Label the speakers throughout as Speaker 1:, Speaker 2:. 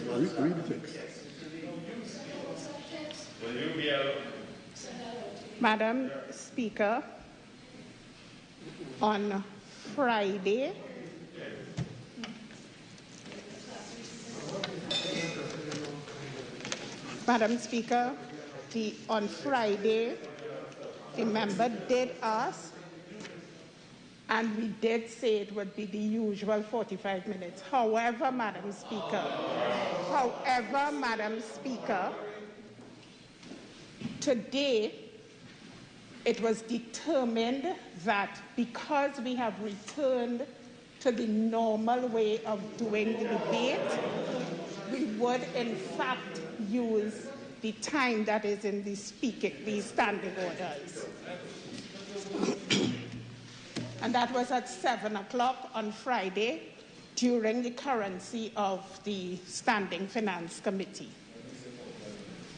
Speaker 1: Read the text.
Speaker 2: Madam Speaker, on Friday, Madam Speaker, on Friday, the member did ask, and we did say it would be the usual 45 minutes. However, Madam Speaker, today it was determined that because we have returned to the normal way of doing the debate, we would in fact use the time that is in the standing orders. And that was at 7 o'clock on Friday during the currency of the Standing Finance Committee.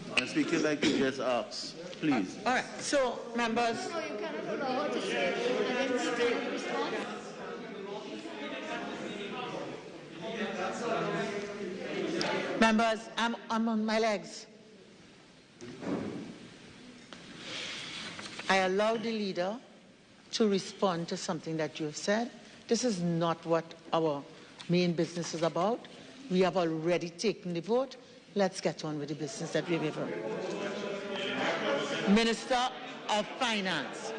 Speaker 3: Madam Speaker, I'd like to just ask, please.
Speaker 4: All right, so members.
Speaker 5: No, you cannot allow her to say and then she cannot respond.
Speaker 4: Members, I'm on my legs. I allow the leader to respond to something that you have said. This is not what our main business is about. We have already taken the vote. Let's get on with the business that we've given. Minister of Finance.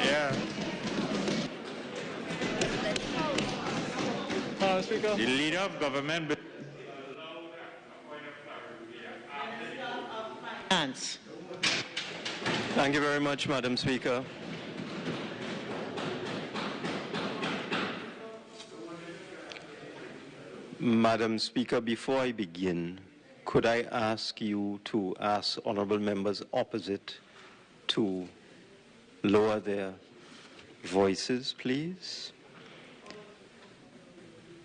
Speaker 6: Yeah. Madam Speaker. The leader of government.
Speaker 4: Finance.
Speaker 6: Thank you very much, Madam Speaker. Madam Speaker, before I begin, could I ask you to ask honourable members opposite to lower their voices, please?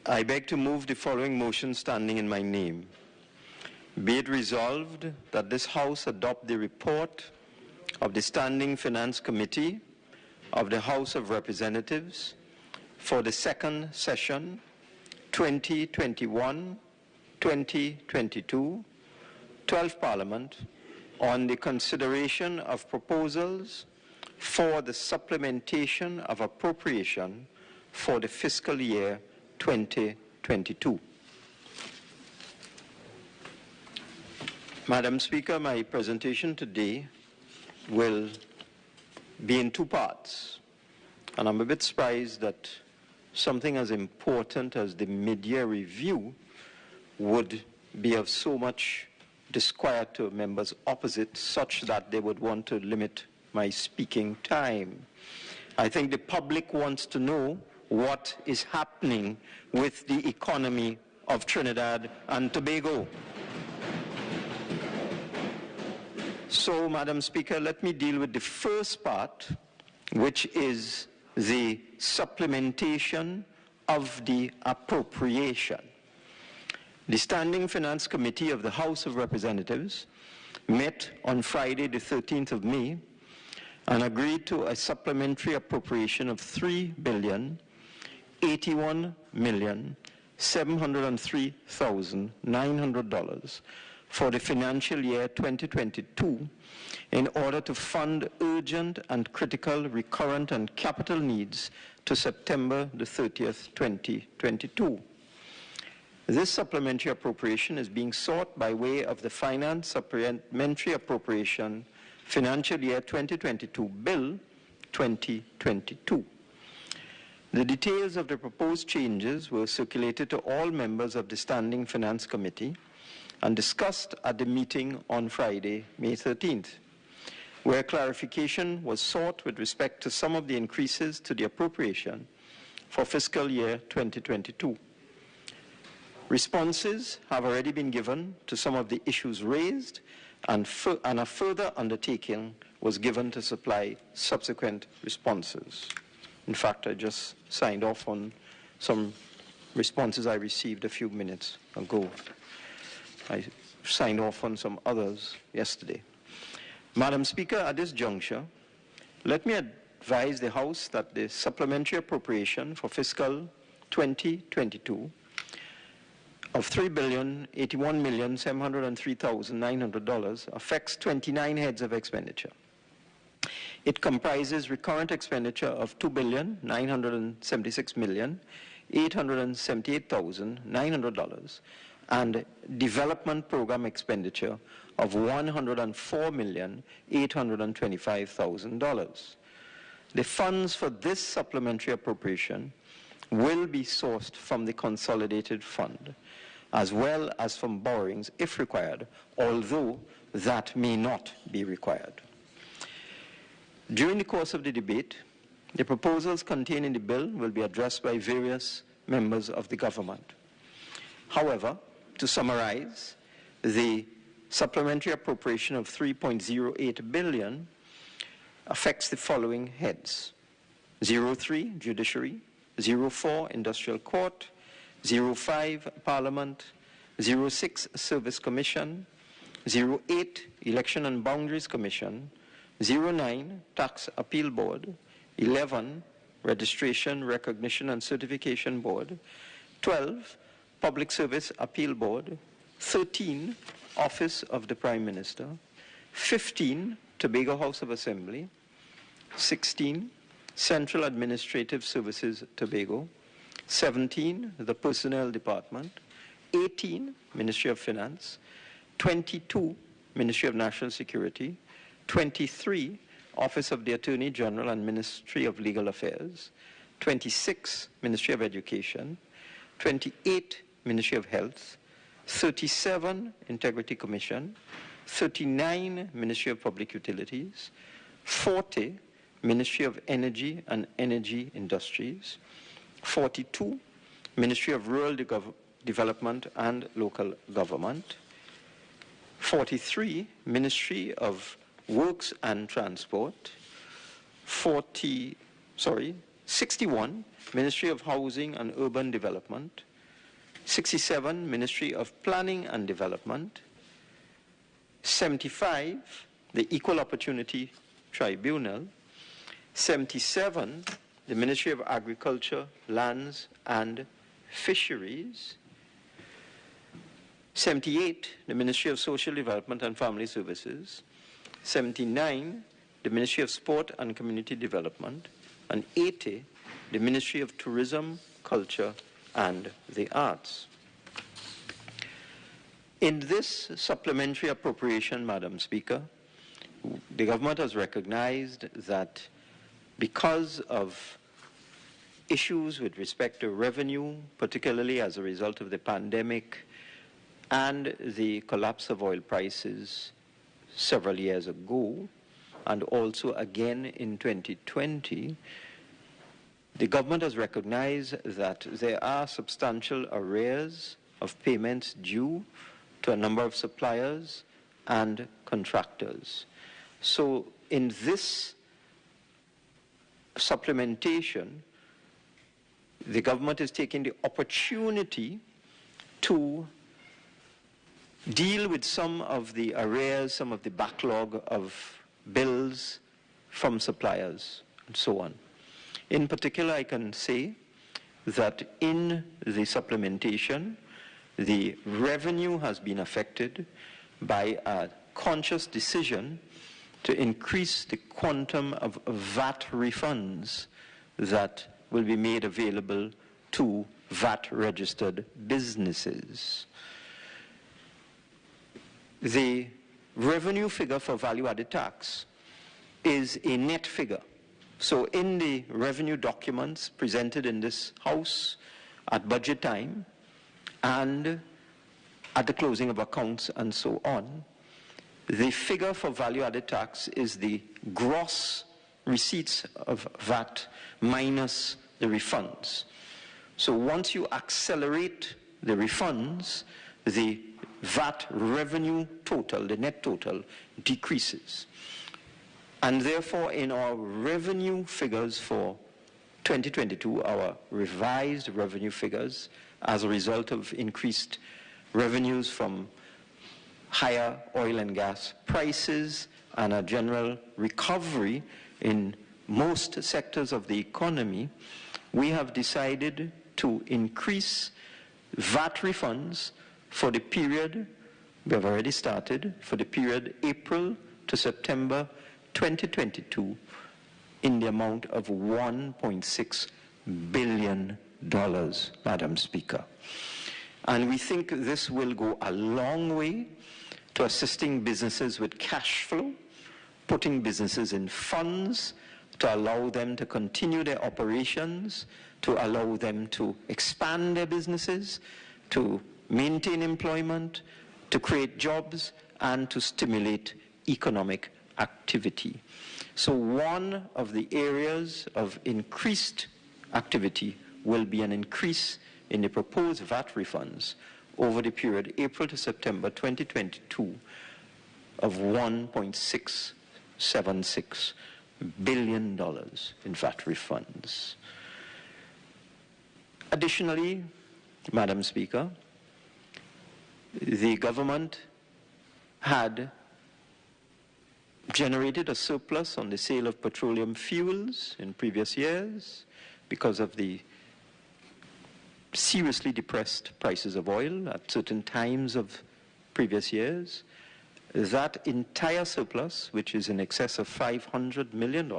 Speaker 6: I beg to move the following motion standing in my name. Be it resolved that this House adopt the report of the Standing Finance Committee of the House of Representatives for the second session 2021-2022, 12th Parliament, on the consideration of proposals for the supplementation of appropriation for the fiscal year 2022. Madam Speaker, my presentation today will be in two parts, and I'm a bit surprised that something as important as the mid-year review would be of so much disquiet to members opposite, such that they would want to limit my speaking time. I think the public wants to know what is happening with the economy of Trinidad and Tobago. So, Madam Speaker, let me deal with the first part, which is the supplementation of the appropriation. The Standing Finance Committee of the House of Representatives met on Friday the 13th of May and agreed to a supplementary appropriation of $3,081,703,900 for the financial year 2022 in order to fund urgent and critical recurrent and capital needs to September the 30th, 2022. This supplementary appropriation is being sought by way of the Finance Supplementary Appropriation Financial Year 2022 Bill 2022. The details of the proposed changes were circulated to all members of the Standing Finance Committee and discussed at the meeting on Friday, May 13th, where clarification was sought with respect to some of the increases to the appropriation for fiscal year 2022. Responses have already been given to some of the issues raised, and a further undertaking was given to supply subsequent responses. In fact, I just signed off on some responses I received a few minutes ago. I signed off on some others yesterday. Madam Speaker, at this juncture, let me advise the House that the supplementary appropriation for fiscal 2022 of $3,081,703,900 affects 29 heads of expenditure. It comprises recurrent expenditure of $2,976,878,900 and development program expenditure of $104,825,000. The funds for this supplementary appropriation will be sourced from the consolidated fund, as well as from borrowings if required, although that may not be required. During the course of the debate, the proposals contained in the bill will be addressed by various members of the government. However, to summarize, the supplementary appropriation of $3.08 billion affects the following heads: 03, Judiciary; 04, Industrial Court; 05, Parliament; 06, Service Commission; 08, Election and Boundaries Commission; 09, Tax Appeal Board; 11, Registration, Recognition and Certification Board; 12, Public Service Appeal Board; 13, Office of the Prime Minister; 15, Tobago House of Assembly; 16, Central Administrative Services Tobago; 17, the Personnel Department; 18, Ministry of Finance; 22, Ministry of National Security; 23, Office of the Attorney General and Ministry of Legal Affairs; 26, Ministry of Education; 28, Ministry of Health; 37, Integrity Commission; 39, Ministry of Public Utilities; 40, Ministry of Energy and Energy Industries; 42, Ministry of Rural Development and Local Government; 43, Ministry of Works and Transport; 61, Ministry of Housing and Urban Development; 67, Ministry of Planning and Development; 75, the Equal Opportunity Tribunal; 77, the Ministry of Agriculture, Lands and Fisheries; 78, the Ministry of Social Development and Family Services; 79, the Ministry of Sport and Community Development; and 80, the Ministry of Tourism, Culture and the Arts. In this supplementary appropriation, Madam Speaker, the government has recognized that because of issues with respect to revenue, particularly as a result of the pandemic and the collapse of oil prices several years ago, and also again in 2020, the government has recognized that there are substantial arrears of payments due to a number of suppliers and contractors. So in this supplementation, the government is taking the opportunity to deal with some of the arrears, some of the backlog of bills from suppliers, and so on. In particular, I can say that in the supplementation, the revenue has been affected by a conscious decision to increase the quantum of VAT refunds that will be made available to VAT-registered businesses. The revenue figure for value-added tax is a net figure. So in the revenue documents presented in this House at budget time and at the closing of accounts and so on, the figure for value-added tax is the gross receipts of VAT minus the refunds. So once you accelerate the refunds, the VAT revenue total, the net total, decreases. And therefore, in our revenue figures for 2022, our revised revenue figures, as a result of increased revenues from higher oil and gas prices and a general recovery in most sectors of the economy, we have decided to increase VAT refunds for the period, we have already started, for the period April to September 2022 in the amount of $1.6 billion, Madam Speaker. And we think this will go a long way to assisting businesses with cash flow, putting businesses in funds to allow them to continue their operations, to allow them to expand their businesses, to maintain employment, to create jobs, and to stimulate economic activity. So one of the areas of increased activity will be an increase in the proposed VAT refunds over the period April to September 2022 of $1.676 billion in VAT refunds. Additionally, Madam Speaker, the government had generated a surplus on the sale of petroleum fuels in previous years because of the seriously depressed prices of oil at certain times of previous years. That entire surplus, which is in excess of $500 million,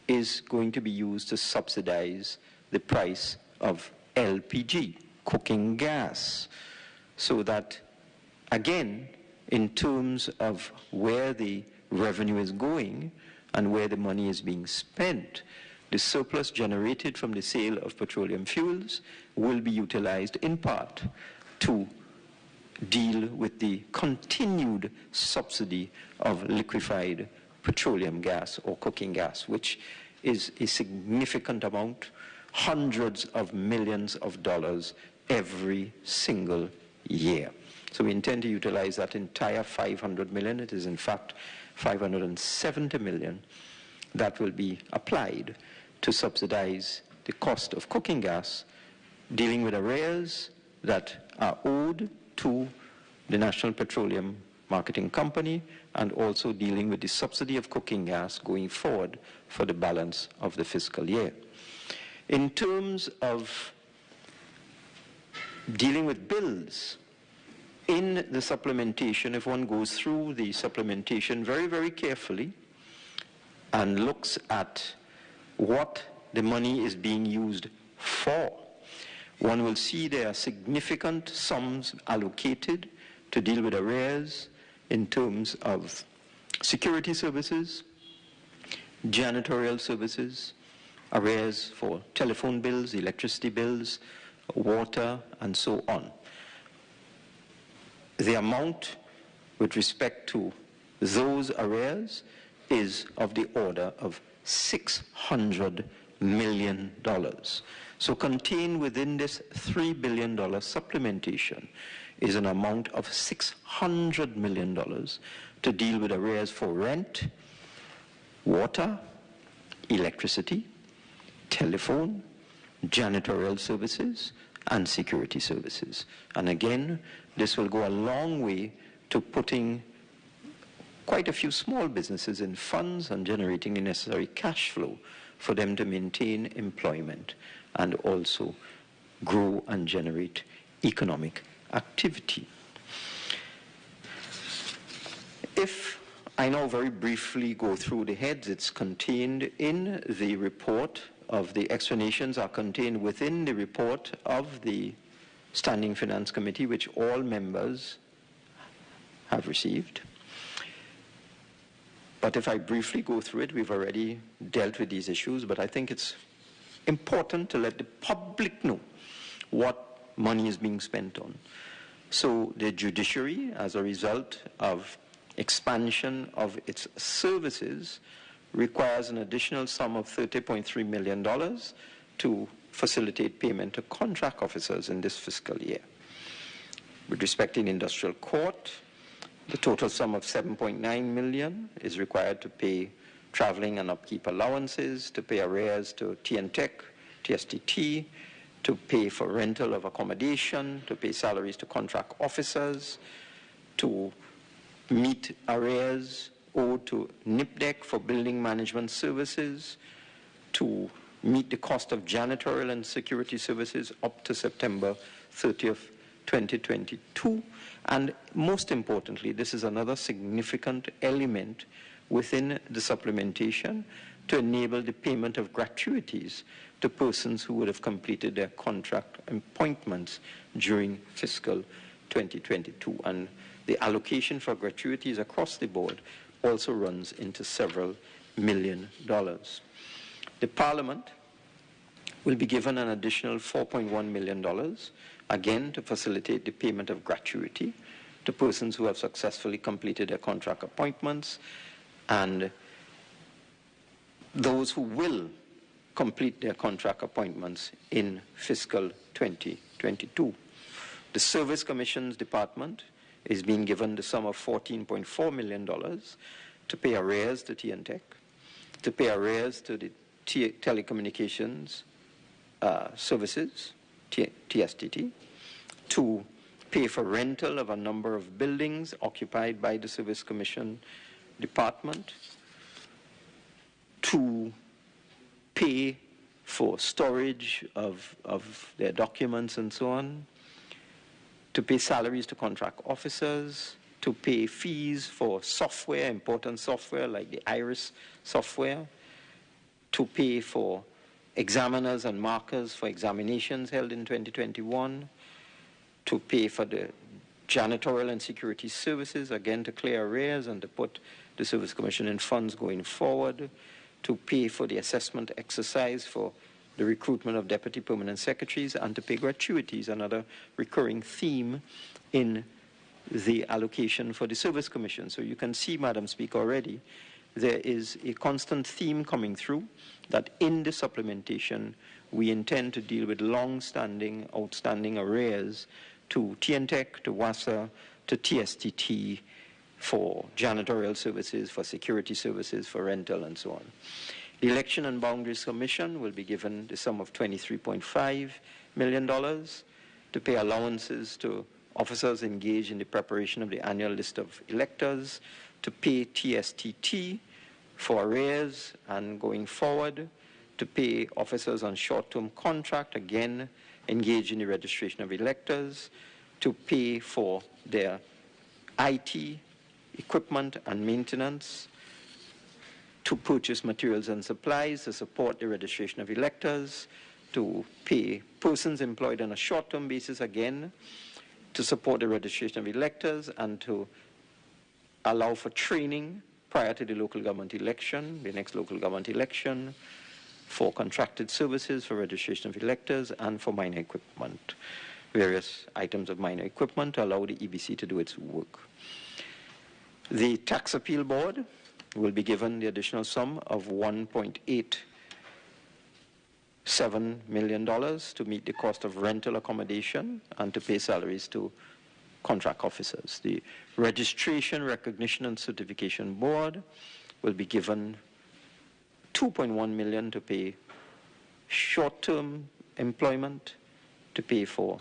Speaker 6: is going to be used to subsidize the price of LPG, cooking gas, so that, again, in terms of where the revenue is going and where the money is being spent, the surplus generated from the sale of petroleum fuels will be utilized in part to deal with the continued subsidy of liquefied petroleum gas or cooking gas, which is a significant amount, hundreds of millions of dollars every single year. So we intend to utilize that entire $500 million. It is in fact $570 million that will be applied to subsidize the cost of cooking gas, dealing with arrears that are owed to the National Petroleum Marketing Company, and also dealing with the subsidy of cooking gas going forward for the balance of the fiscal year. In terms of dealing with bills, in the supplementation, if one goes through the supplementation very, very carefully and looks at what the money is being used for, one will see there are significant sums allocated to deal with arrears in terms of security services, janitorial services, arrears for telephone bills, electricity bills, water, and so on. The amount with respect to those arrears is of the order of $600 million. So contained within this $3 billion supplementation is an amount of $600 million to deal with arrears for rent, water, electricity, telephone, janitorial services, and security services. And again, this will go a long way to putting quite a few small businesses in funds and generating the necessary cash flow for them to maintain employment and also grow and generate economic activity. If I now very briefly go through the heads, it's contained in the report of the explanations are contained within the report of the Standing Finance Committee, which all members have received. But if I briefly go through it, we've already dealt with these issues, but I think it's important to let the public know what money is being spent on. So the judiciary, as a result of expansion of its services, requires an additional sum of $30.3 million to facilitate payment to contract officers in this fiscal year. With respect to the industrial court, the total sum of $7.9 million is required to pay traveling and upkeep allowances, to pay arrears to TNTech, TSTT, to pay for rental of accommodation, to pay salaries to contract officers, to meet arrears owed to NIPDEC for building management services, to meet the cost of janitorial and security services up to September 30th, 2022. And most importantly, this is another significant element within the supplementation to enable the payment of gratuities to persons who would have completed their contract appointments during fiscal 2022. And the allocation for gratuities across the board also runs into several $1 million. The Parliament will be given an additional $4.1 million, again to facilitate the payment of gratuity to persons who have successfully completed their contract appointments and those who will complete their contract appointments in fiscal 2022. The Service Commissions Department is being given the sum of $14.4 million to pay arrears to TNTech, to pay arrears to the telecommunications services, TSTT, to pay for rental of a number of buildings occupied by the Service Commission Department, to pay for storage of their documents and so on, to pay salaries to contract officers, to pay fees for software, important software like the IRIS software, to pay for examiners and markers for examinations held in 2021, to pay for the janitorial and security services, again to clear arrears and to put the Service Commission in funds going forward, to pay for the assessment exercise for the recruitment of deputy permanent secretaries, and to pay gratuities, another recurring theme in the allocation for the Service Commission. So you can see, Madam Speaker, already there is a constant theme coming through that in the supplementation we intend to deal with long-standing, outstanding arrears to TNTech, to WASA, to TSTT, for janitorial services, for security services, for rental, and so on. The Election and Boundaries Commission will be given the sum of $23.5 million to pay allowances to officers engaged in the preparation of the annual list of electors, to pay TSTT for arrears and going forward, to pay officers on short-term contract, again, engaged in the registration of electors, to pay for their IT, equipment and maintenance, to purchase materials and supplies to support the registration of electors, to pay persons employed on a short-term basis, again, to support the registration of electors, and to allow for training prior to the local government election, the next local government election, for contracted services for registration of electors, and for minor equipment, various items of minor equipment to allow the EBC to do its work. The Tax Appeal Board will be given the additional sum of $1.87 million to meet the cost of rental accommodation and to pay salaries to contract officers. The Registration, Recognition and Certification Board will be given $2.1 million to pay short-term employment, to pay for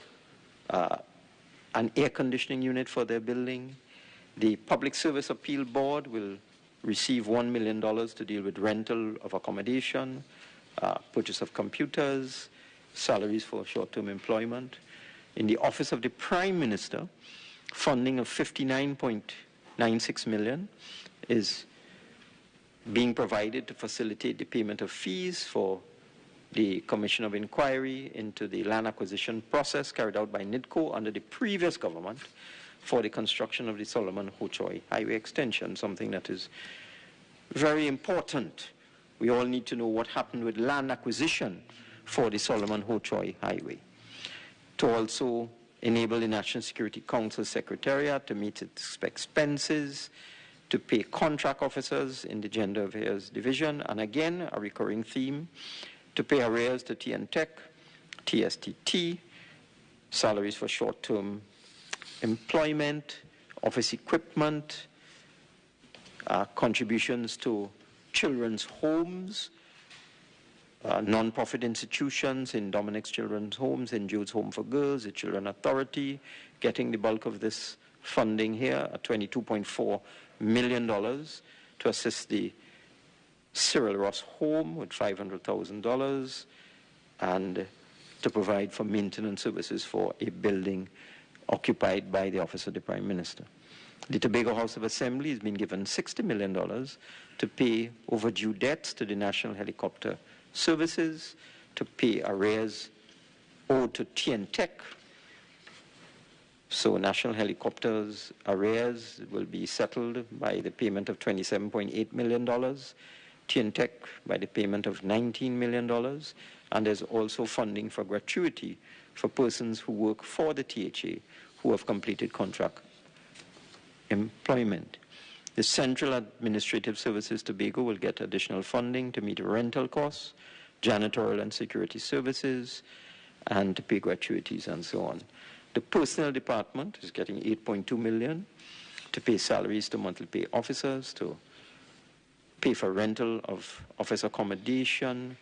Speaker 6: an air conditioning unit for their building. The Public Service Appeal Board will receive $1 million to deal with rental of accommodation, purchase of computers, salaries for short-term employment. In the Office of the Prime Minister, funding of $59.96 million is being provided to facilitate the payment of fees for the Commission of Inquiry into the land acquisition process carried out by NIDCO under the previous government for the construction of the Solomon Ho-Choi Highway extension, something that is very important. We all need to know what happened with land acquisition for the Solomon Ho-Choi Highway. To also enable the National Security Council Secretariat to meet its expenses, to pay contract officers in the Gender Affairs Division, and again, a recurring theme, to pay arrears to TNTech, TSTT, salaries for short-term employment, office equipment, contributions to children's homes, non-profit institutions in Dominic's Children's Homes, in Jude's Home for Girls, the Children Authority, getting the bulk of this funding here at $22.4 million to assist the Cyril Ross Home with $500,000, and to provide for maintenance services for a building occupied by the Office of the Prime Minister. The Tobago House of Assembly has been given $60 million to pay overdue debts to the National Helicopter Services, to pay arrears owed to TNTech. So National Helicopter's arrears will be settled by the payment of $27.8 million, TNTech by the payment of $19 million, and there's also funding for gratuity for persons who work for the THA who have completed contract employment. The Central Administrative Services Tobago will get additional funding to meet rental costs, janitorial and security services, and to pay gratuities and so on. The Personnel Department is getting $8.2 million to pay salaries to monthly pay officers, to pay for rental of office accommodation,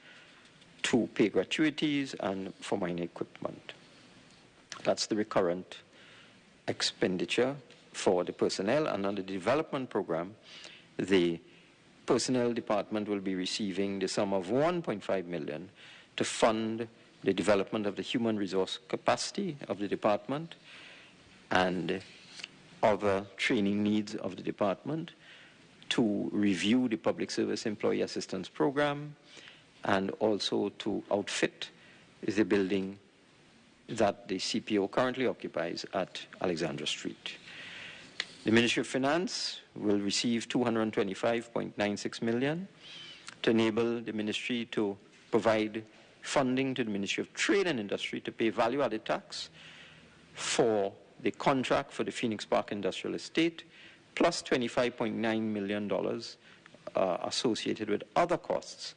Speaker 6: to pay gratuities, and for minor equipment. That's the recurrent expenditure for the personnel. And under the development program, the Personnel Department will be receiving the sum of $1.5 million to fund the development of the human resource capacity of the department and other training needs of the department, to review the Public Service Employee Assistance Program, and also to outfit the building that the CPO currently occupies at Alexandra Street. The Ministry of Finance will receive $225.96 million to enable the ministry to provide funding to the Ministry of Trade and Industry to pay value-added tax for the contract for the Phoenix Park Industrial Estate, plus $25.9 million associated with other costs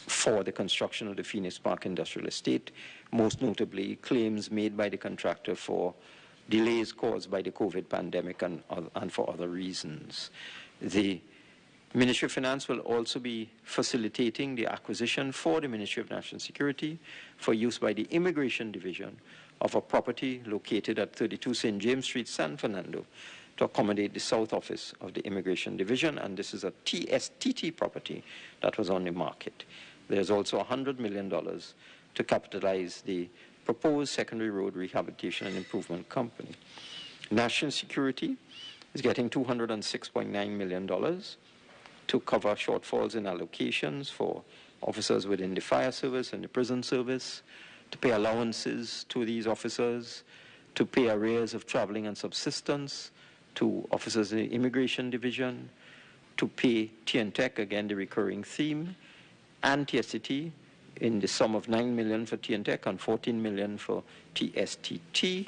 Speaker 6: for the construction of the Phoenix Park Industrial Estate, most notably claims made by the contractor for delays caused by the COVID pandemic and for other reasons. The Ministry of Finance will also be facilitating the acquisition for the Ministry of National Security for use by the Immigration Division of a property located at 32 St. James Street, San Fernando, to accommodate the South Office of the Immigration Division, and this is a TSTT property that was on the market. There's also $100 million to capitalize the proposed secondary road rehabilitation and improvement company. National Security is getting $206.9 million to cover shortfalls in allocations for officers within the fire service and the prison service, to pay allowances to these officers, to pay arrears of traveling and subsistence to officers in the Immigration Division, to pay TNTech, again the recurring theme, and TSTT in the sum of $9 million for TNTech and $14 million for TSTT,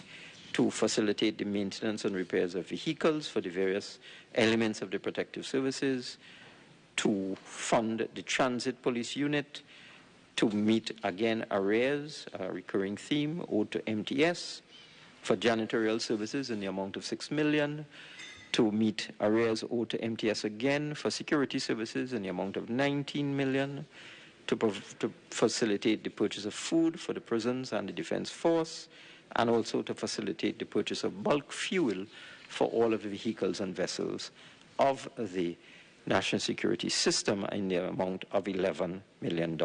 Speaker 6: to facilitate the maintenance and repairs of vehicles for the various elements of the protective services, to fund the transit police unit, to meet again arrears, a recurring theme, owed to MTS, for janitorial services in the amount of $6 million, to meet arrears owed to MTS again for security services in the amount of $19 million, to facilitate the purchase of food for the prisons and the Defense Force, and also to facilitate the purchase of bulk fuel for all of the vehicles and vessels of the national security system in the amount of $11 million.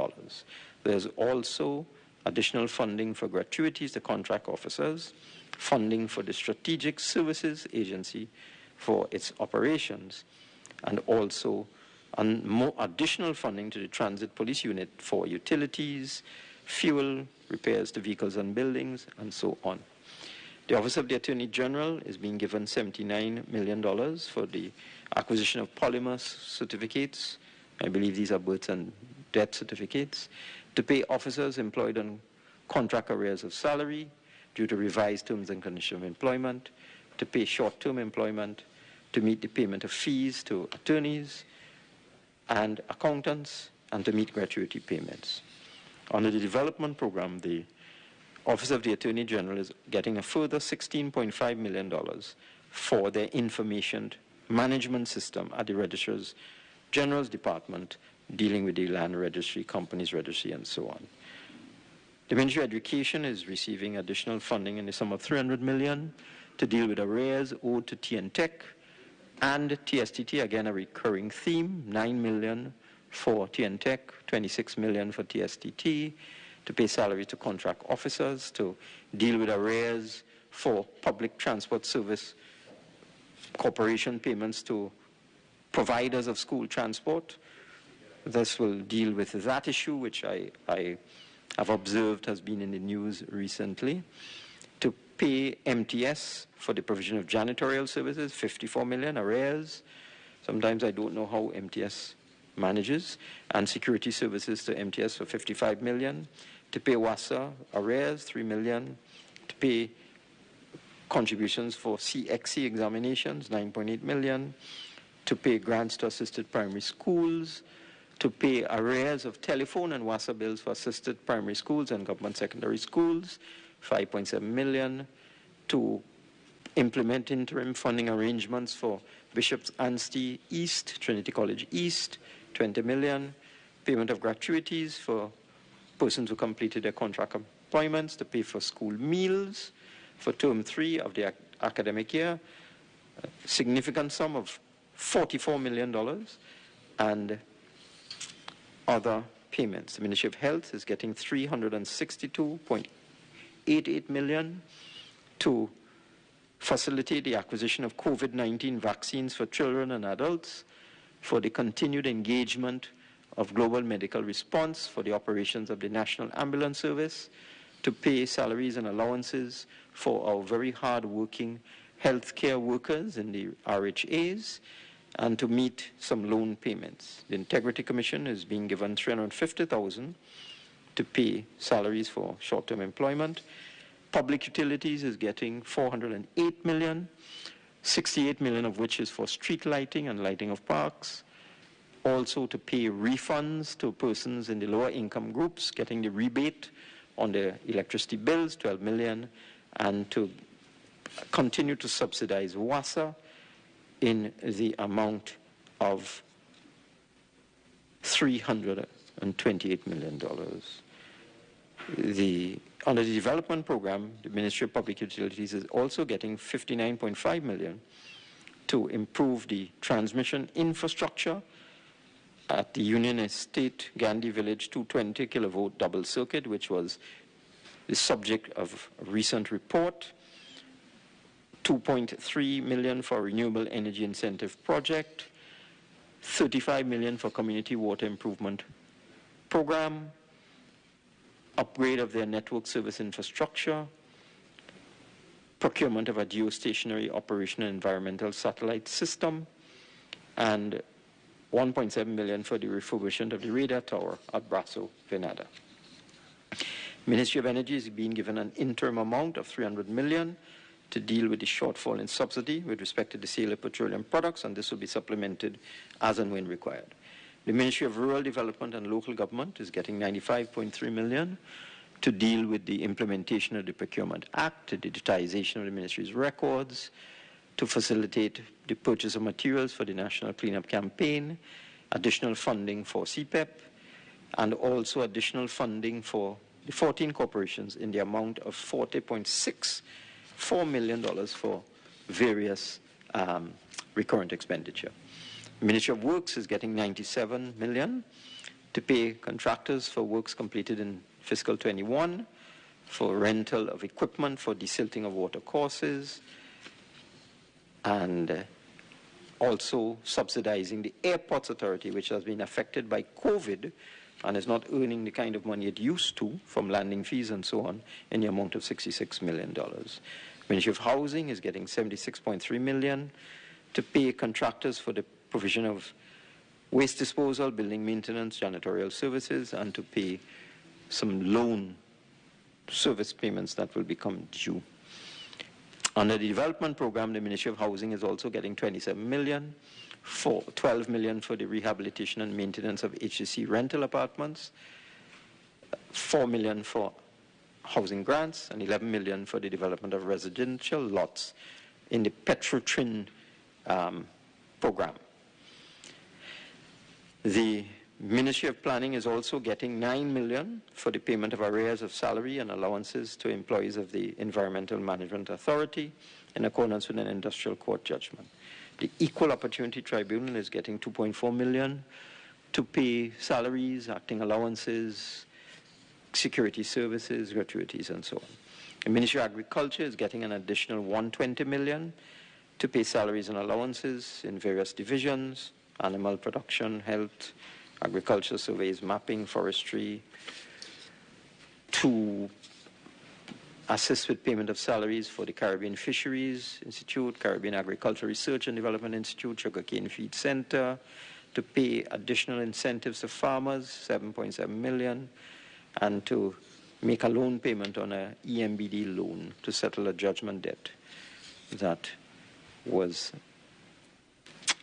Speaker 6: There's also additional funding for gratuities to contract officers, funding for the Strategic Services Agency for its operations, and also more additional funding to the Transit Police Unit for utilities, fuel, repairs to vehicles and buildings, and so on. The Office of the Attorney General is being given $79 million for the acquisition of polymer certificates. I believe these are birth and death certificates, to pay officers employed on contract arrears of salary due to revised terms and conditions of employment, to pay short-term employment, to meet the payment of fees to attorneys and accountants, and to meet gratuity payments. Under the development program, the Office of the Attorney General is getting a further $16.5 million for their information management system at the Registrar General's Department, dealing with the land registry, companies registry, and so on. The Ministry of Education is receiving additional funding in the sum of $300 million to deal with arrears owed to TNTech and TSTT, again a recurring theme, $9 million for TNTech, $26 million for TSTT, to pay salary to contract officers, to deal with arrears for public transport service corporation payments to providers of school transport. This will deal with that issue, which I have observed has been in the news recently. To pay MTS for the provision of janitorial services, 54 million arrears. Sometimes I don't know how MTS manages. And security services to MTS for 55 million. To pay WASA arrears, 3 million. To pay contributions for CXC examinations, 9.8 million. To pay grants to assisted primary schools. To pay arrears of telephone and WASA bills for assisted primary schools and government secondary schools, 5.7 million. To implement interim funding arrangements for Bishop's Anstey East, Trinity College East, 20 million. Payment of gratuities for persons who completed their contract employments, to pay for school meals for term 3 of the academic year, a significant sum of $44 million, and other payments. The Ministry of Health is getting $362.88 million to facilitate the acquisition of COVID-19 vaccines for children and adults, for the continued engagement of global medical response, for the operations of the National Ambulance Service, to pay salaries and allowances for our very hard-working healthcare workers in the RHAs, and to meet some loan payments. The Integrity Commission is being given $350,000 to pay salaries for short-term employment. Public Utilities is getting $408 million, 68 million of which is for street lighting and lighting of parks. Also to pay refunds to persons in the lower income groups getting the rebate on their electricity bills, 12 million, and to continue to subsidize WASA in the amount of $328 million. Under the development program, the Ministry of Public Utilities is also getting $59.5 million to improve the transmission infrastructure at the Union Estate Gandhi Village 220 kilovolt double circuit, which was the subject of a recent report. $2.3 million for renewable energy incentive project, $35 million for community water improvement program, upgrade of their network service infrastructure, procurement of a geostationary operational environmental satellite system, and $1.7 million for the refurbishment of the radar tower at Brasso, Venada. Ministry of Energy is being given an interim amount of $300 million to deal with the shortfall in subsidy with respect to the sale of petroleum products, and this will be supplemented as and when required. The Ministry of Rural Development and Local Government is getting $95.3 million to deal with the implementation of the Procurement Act, the digitization of the ministry's records, to facilitate the purchase of materials for the National Cleanup Campaign, additional funding for CPEP, and also additional funding for the 14 corporations in the amount of $40.64 million for various recurrent expenditure. The Ministry of Works is getting $97 million to pay contractors for works completed in fiscal 21, for rental of equipment for desilting of water courses, and also subsidizing the Airports Authority, which has been affected by COVID and is not earning the kind of money it used to from landing fees and so on, in the amount of $66 million. Ministry of Housing is getting $76.3 million to pay contractors for the provision of waste disposal, building maintenance, janitorial services, and to pay some loan service payments that will become due. Under the development program, the Ministry of Housing is also getting $27 million, $12 million for the rehabilitation and maintenance of HCC rental apartments, $4 million for housing grants, and $11 million for the development of residential lots in the Petrotrin program. The Ministry of Planning is also getting $9 million for the payment of arrears of salary and allowances to employees of the Environmental Management Authority in accordance with an industrial court judgment. The Equal Opportunity Tribunal is getting $2.4 million to pay salaries, acting allowances, security services, gratuities, and so on. The Ministry of Agriculture is getting an additional $120 million to pay salaries and allowances in various divisions: animal production, health, agriculture surveys, mapping, forestry, to assist with payment of salaries for the Caribbean Fisheries Institute, Caribbean Agricultural Research and Development Institute, Sugarcane Feed Center, to pay additional incentives to farmers, $7.7 million, and to make a loan payment on an EMBD loan to settle a judgment debt that was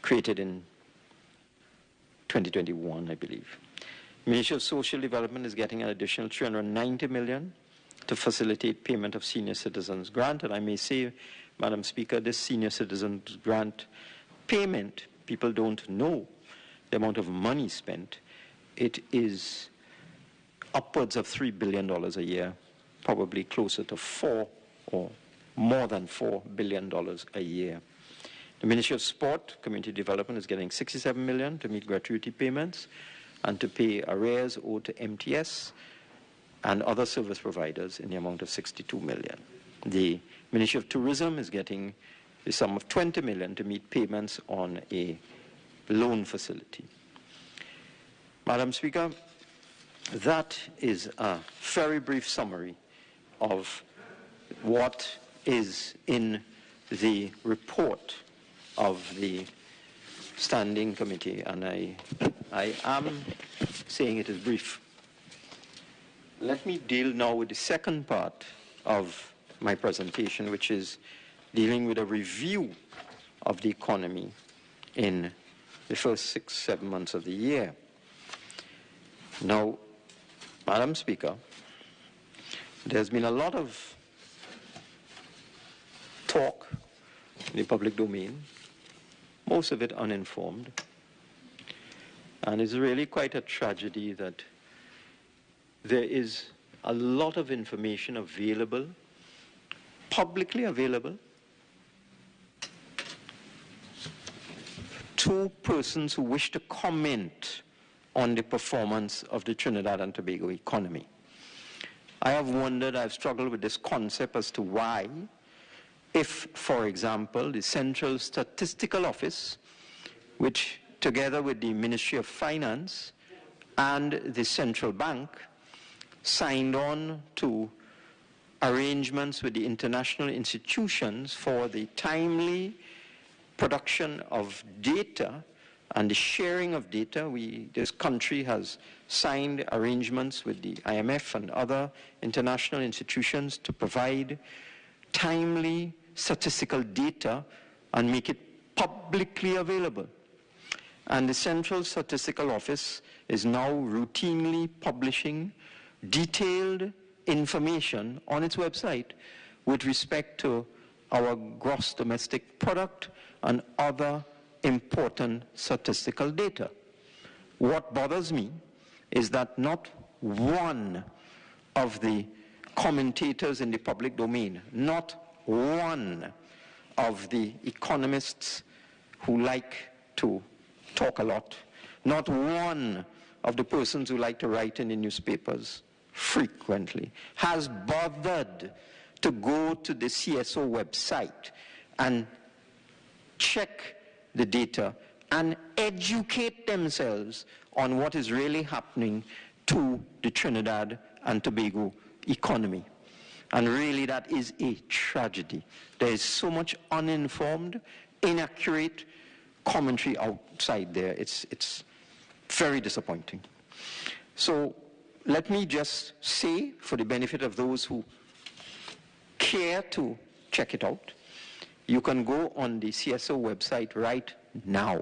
Speaker 6: created in 2021, I believe. Ministry of Social Development is getting an additional $390 million to facilitate payment of senior citizens grant. And I may say, Madam Speaker, this senior citizens grant payment, people don't know the amount of money spent. It is upwards of $3 billion a year, probably closer to $4 or more than $4 billion a year. The Ministry of Sport, Community Development is getting $67 million to meet gratuity payments and to pay arrears owed to MTS and other service providers in the amount of $62 million. The Ministry of Tourism is getting the sum of $20 million to meet payments on a loan facility. Madam Speaker, that is a very brief summary of what is in the report of the Standing Committee, and I am saying it is brief. Let me deal now with the second part of my presentation, which is dealing with a review of the economy in the first 6-7 months of the year. Now, Madam Speaker, there's been a lot of talk in the public domain, most of it uninformed, and it's really quite a tragedy that there is a lot of information available, publicly available, to persons who wish to comment on the performance of the Trinidad and Tobago economy. I have wondered, I've struggled with this concept as to why, if, for example, the Central Statistical Office, which together with the Ministry of Finance and the Central Bank signed on to arrangements with the international institutions for the timely production of data and the sharing of data. This country has signed arrangements with the IMF and other international institutions to provide timely statistical data and make it publicly available. And the Central Statistical Office is now routinely publishing detailed information on its website with respect to our gross domestic product and other important statistical data. What bothers me is that not one of the commentators in the public domain, not one of the economists who like to talk a lot, not one of the persons who like to write in the newspapers frequently has bothered to go to the CSO website and check the data and educate themselves on what is really happening to the Trinidad and Tobago economy. And really that is a tragedy. There is so much uninformed, inaccurate commentary outside there. It's very disappointing. So let me just say, for the benefit of those who care to check it out, you can go on the CSO website right now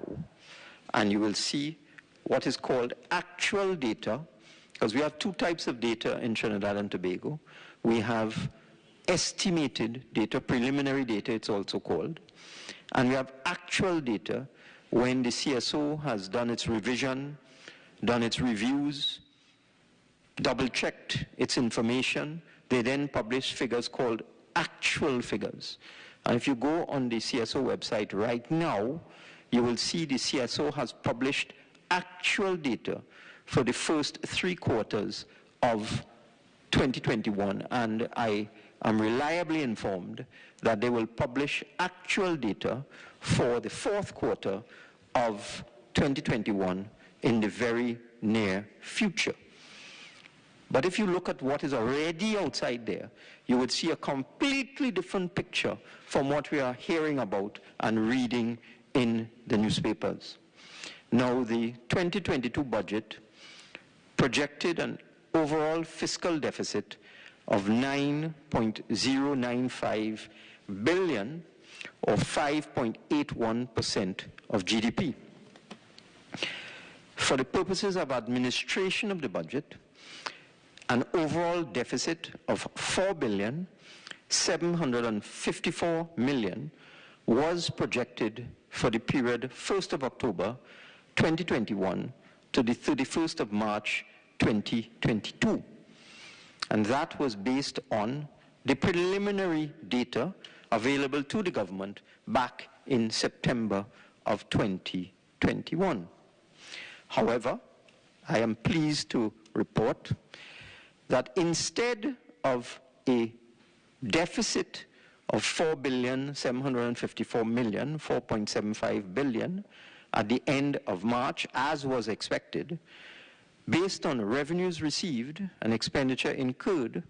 Speaker 6: and you will see what is called actual data, because we have two types of data in Trinidad and Tobago. We have estimated data, preliminary data it's also called, and we have actual data when the CSO has done its revision, done its reviews, double-checked its information. They then publish figures called actual figures. And if you go on the CSO website right now, you will see the CSO has published actual data for the first 3 quarters of 2021, and I am reliably informed that they will publish actual data for the fourth quarter of 2021 in the very near future. But if you look at what is already outside there, you would see a completely different picture from what we are hearing about and reading in the newspapers. Now, the 2022 budget projected an overall fiscal deficit of 9.095 billion, or 5.81% of GDP. For the purposes of administration of the budget, an overall deficit of 4,754 million was projected for the period 1st of October 2021 to the 31st of March 2022. And that was based on the preliminary data available to the government back in September of 2021. However, I am pleased to report that instead of a deficit of 4,754 million, 4.75 billion, at the end of March, as was expected, based on revenues received and expenditure incurred,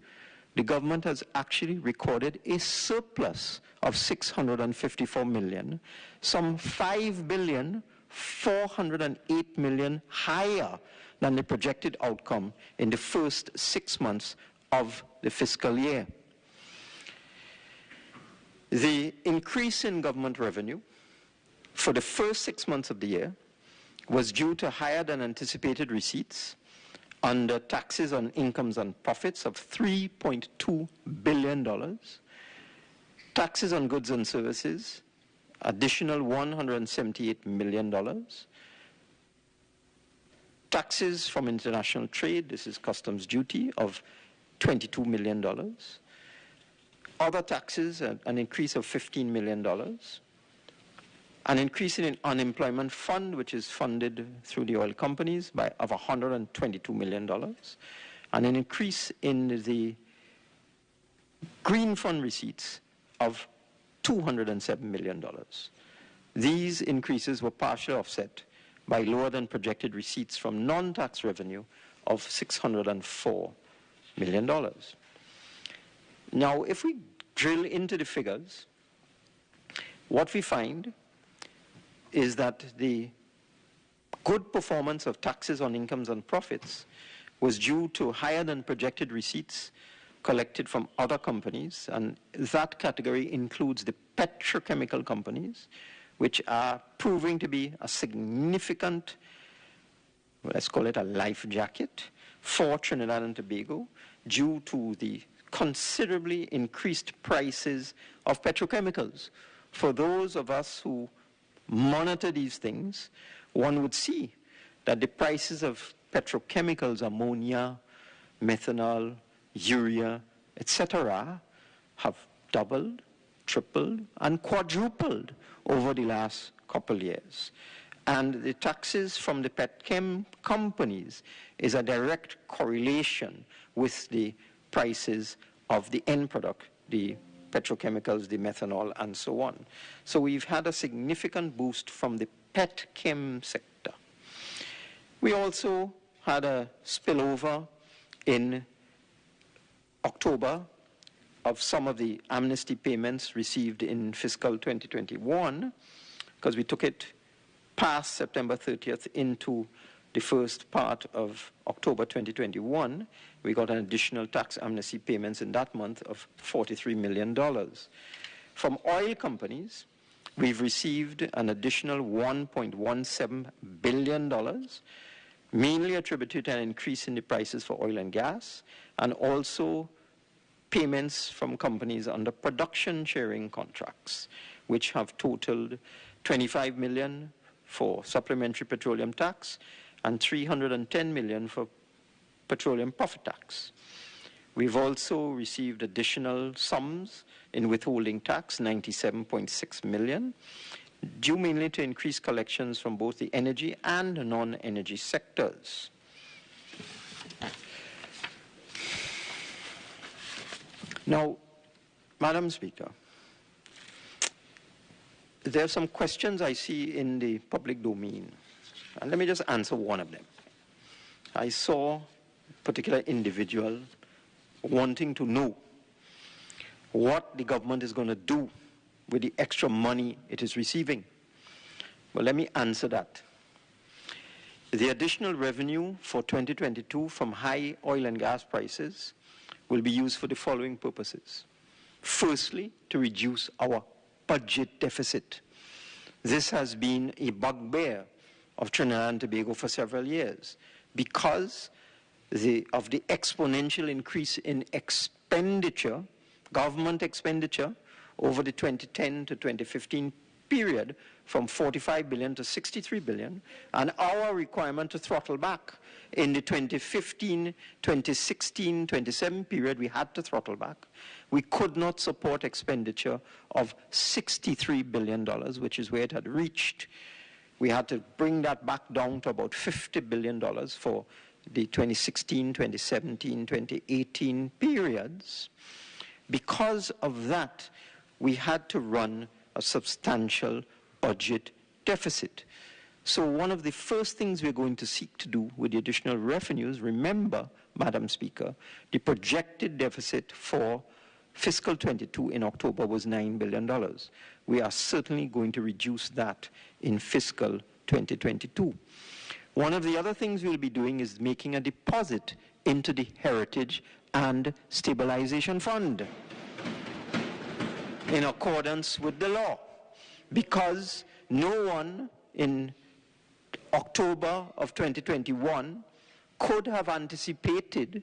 Speaker 6: the government has actually recorded a surplus of 654 million, some 5,408 million higher than the projected outcome in the first 6 months of the fiscal year. The increase in government revenue for the first 6 months of the year was due to higher than anticipated receipts under taxes on incomes and profits of $3.2 billion, taxes on goods and services, additional $178 million, taxes from international trade, this is customs duty, of $22 million, other taxes, an increase of $15 million, an increase in unemployment fund, which is funded through the oil companies of $122 million, and an increase in the green fund receipts of $207 million. These increases were partially offset by lower than projected receipts from non-tax revenue of $604 million. Now, if we drill into the figures, what we find is that the good performance of taxes on incomes and profits was due to higher than projected receipts collected from other companies, and that category includes the petrochemical companies, which are proving to be a significant, let's call it a life jacket, for Trinidad and Tobago due to the considerably increased prices of petrochemicals. For those of us who monitor these things, one would see that the prices of petrochemicals, ammonia, methanol, urea, etc., have doubled, tripled, and quadrupled over the last couple of years. And the taxes from the petchem companies is a direct correlation with the prices of the end product, the petrochemicals, the methanol, and so on. So we've had a significant boost from the petchem sector. We also had a spillover in October of some of the amnesty payments received in fiscal 2021, because we took it past September 30th into the first part of October 2021. We got an additional tax amnesty payments in that month of $43 million. From oil companies, we've received an additional $1.17 billion, mainly attributed to an increase in the prices for oil and gas, and also payments from companies under production sharing contracts, which have totaled $25 million for supplementary petroleum tax and $310 million for petroleum profit tax. We've also received additional sums in withholding tax, $97.6 million, due mainly to increased collections from both the energy and non-energy sectors. Now, Madam Speaker, there are some questions I see in the public domain, and let me just answer one of them. I saw a particular individual wanting to know what the government is going to do with the extra money it is receiving. Well, let me answer that. The additional revenue for 2022 from high oil and gas prices will be used for the following purposes. Firstly, to reduce our budget deficit. This has been a bugbear of Trinidad and Tobago for several years because of the exponential increase in expenditure, government expenditure, over the 2010 to 2015 period from 45 billion to 63 billion, and our requirement to throttle back. In the 2015, 2016, 27 period, we had to throttle back. We could not support expenditure of $63 billion, which is where it had reached. We had to bring that back down to about $50 billion for the 2016, 2017, 2018 periods. Because of that, we had to run a substantial budget deficit. So one of the first things we're going to seek to do with the additional revenues, remember, Madam Speaker, the projected deficit for fiscal 22 in October was $9 billion. We are certainly going to reduce that in fiscal 2022. One of the other things we'll be doing is making a deposit into the Heritage and Stabilization Fund in accordance with the law, because no one in October of 2021 could have anticipated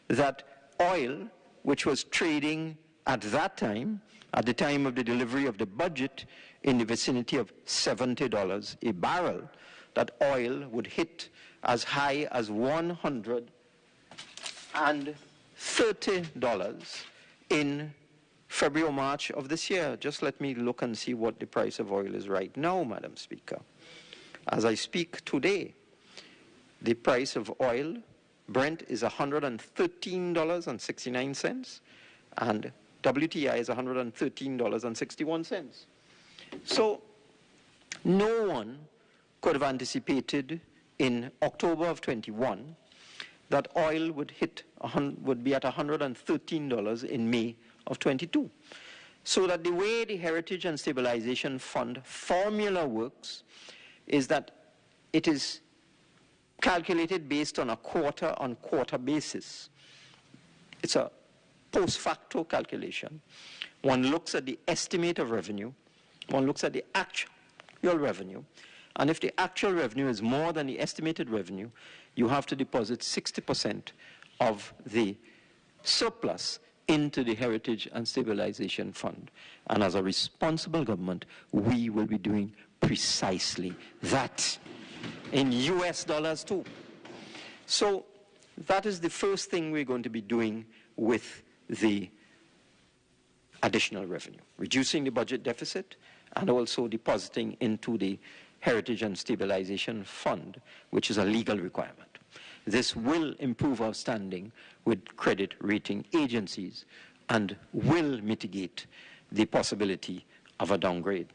Speaker 6: that oil, which was trading at that time, at the time of the delivery of the budget, in the vicinity of $70 a barrel, that oil would hit as high as $130 in February or March of this year. Just let me look and see what the price of oil is right now, Madam Speaker. As I speak today, the price of oil, Brent, is $113.69, and WTI is $113.61. So no one could have anticipated in October of 21 that oil would be at $113 in May of 22. So that the way the Heritage and Stabilization Fund formula works is that it is calculated based on a quarter-on-quarter basis. It's a post facto calculation. One looks at the estimate of revenue, one looks at the actual revenue, and if the actual revenue is more than the estimated revenue, you have to deposit 60% of the surplus into the Heritage and Stabilization Fund. And as a responsible government, we will be doing precisely that in US dollars too. So that is the first thing we're going to be doing with the additional revenue, reducing the budget deficit and also depositing into the Heritage and Stabilization Fund, which is a legal requirement. This will improve our standing with credit rating agencies and will mitigate the possibility of a downgrade.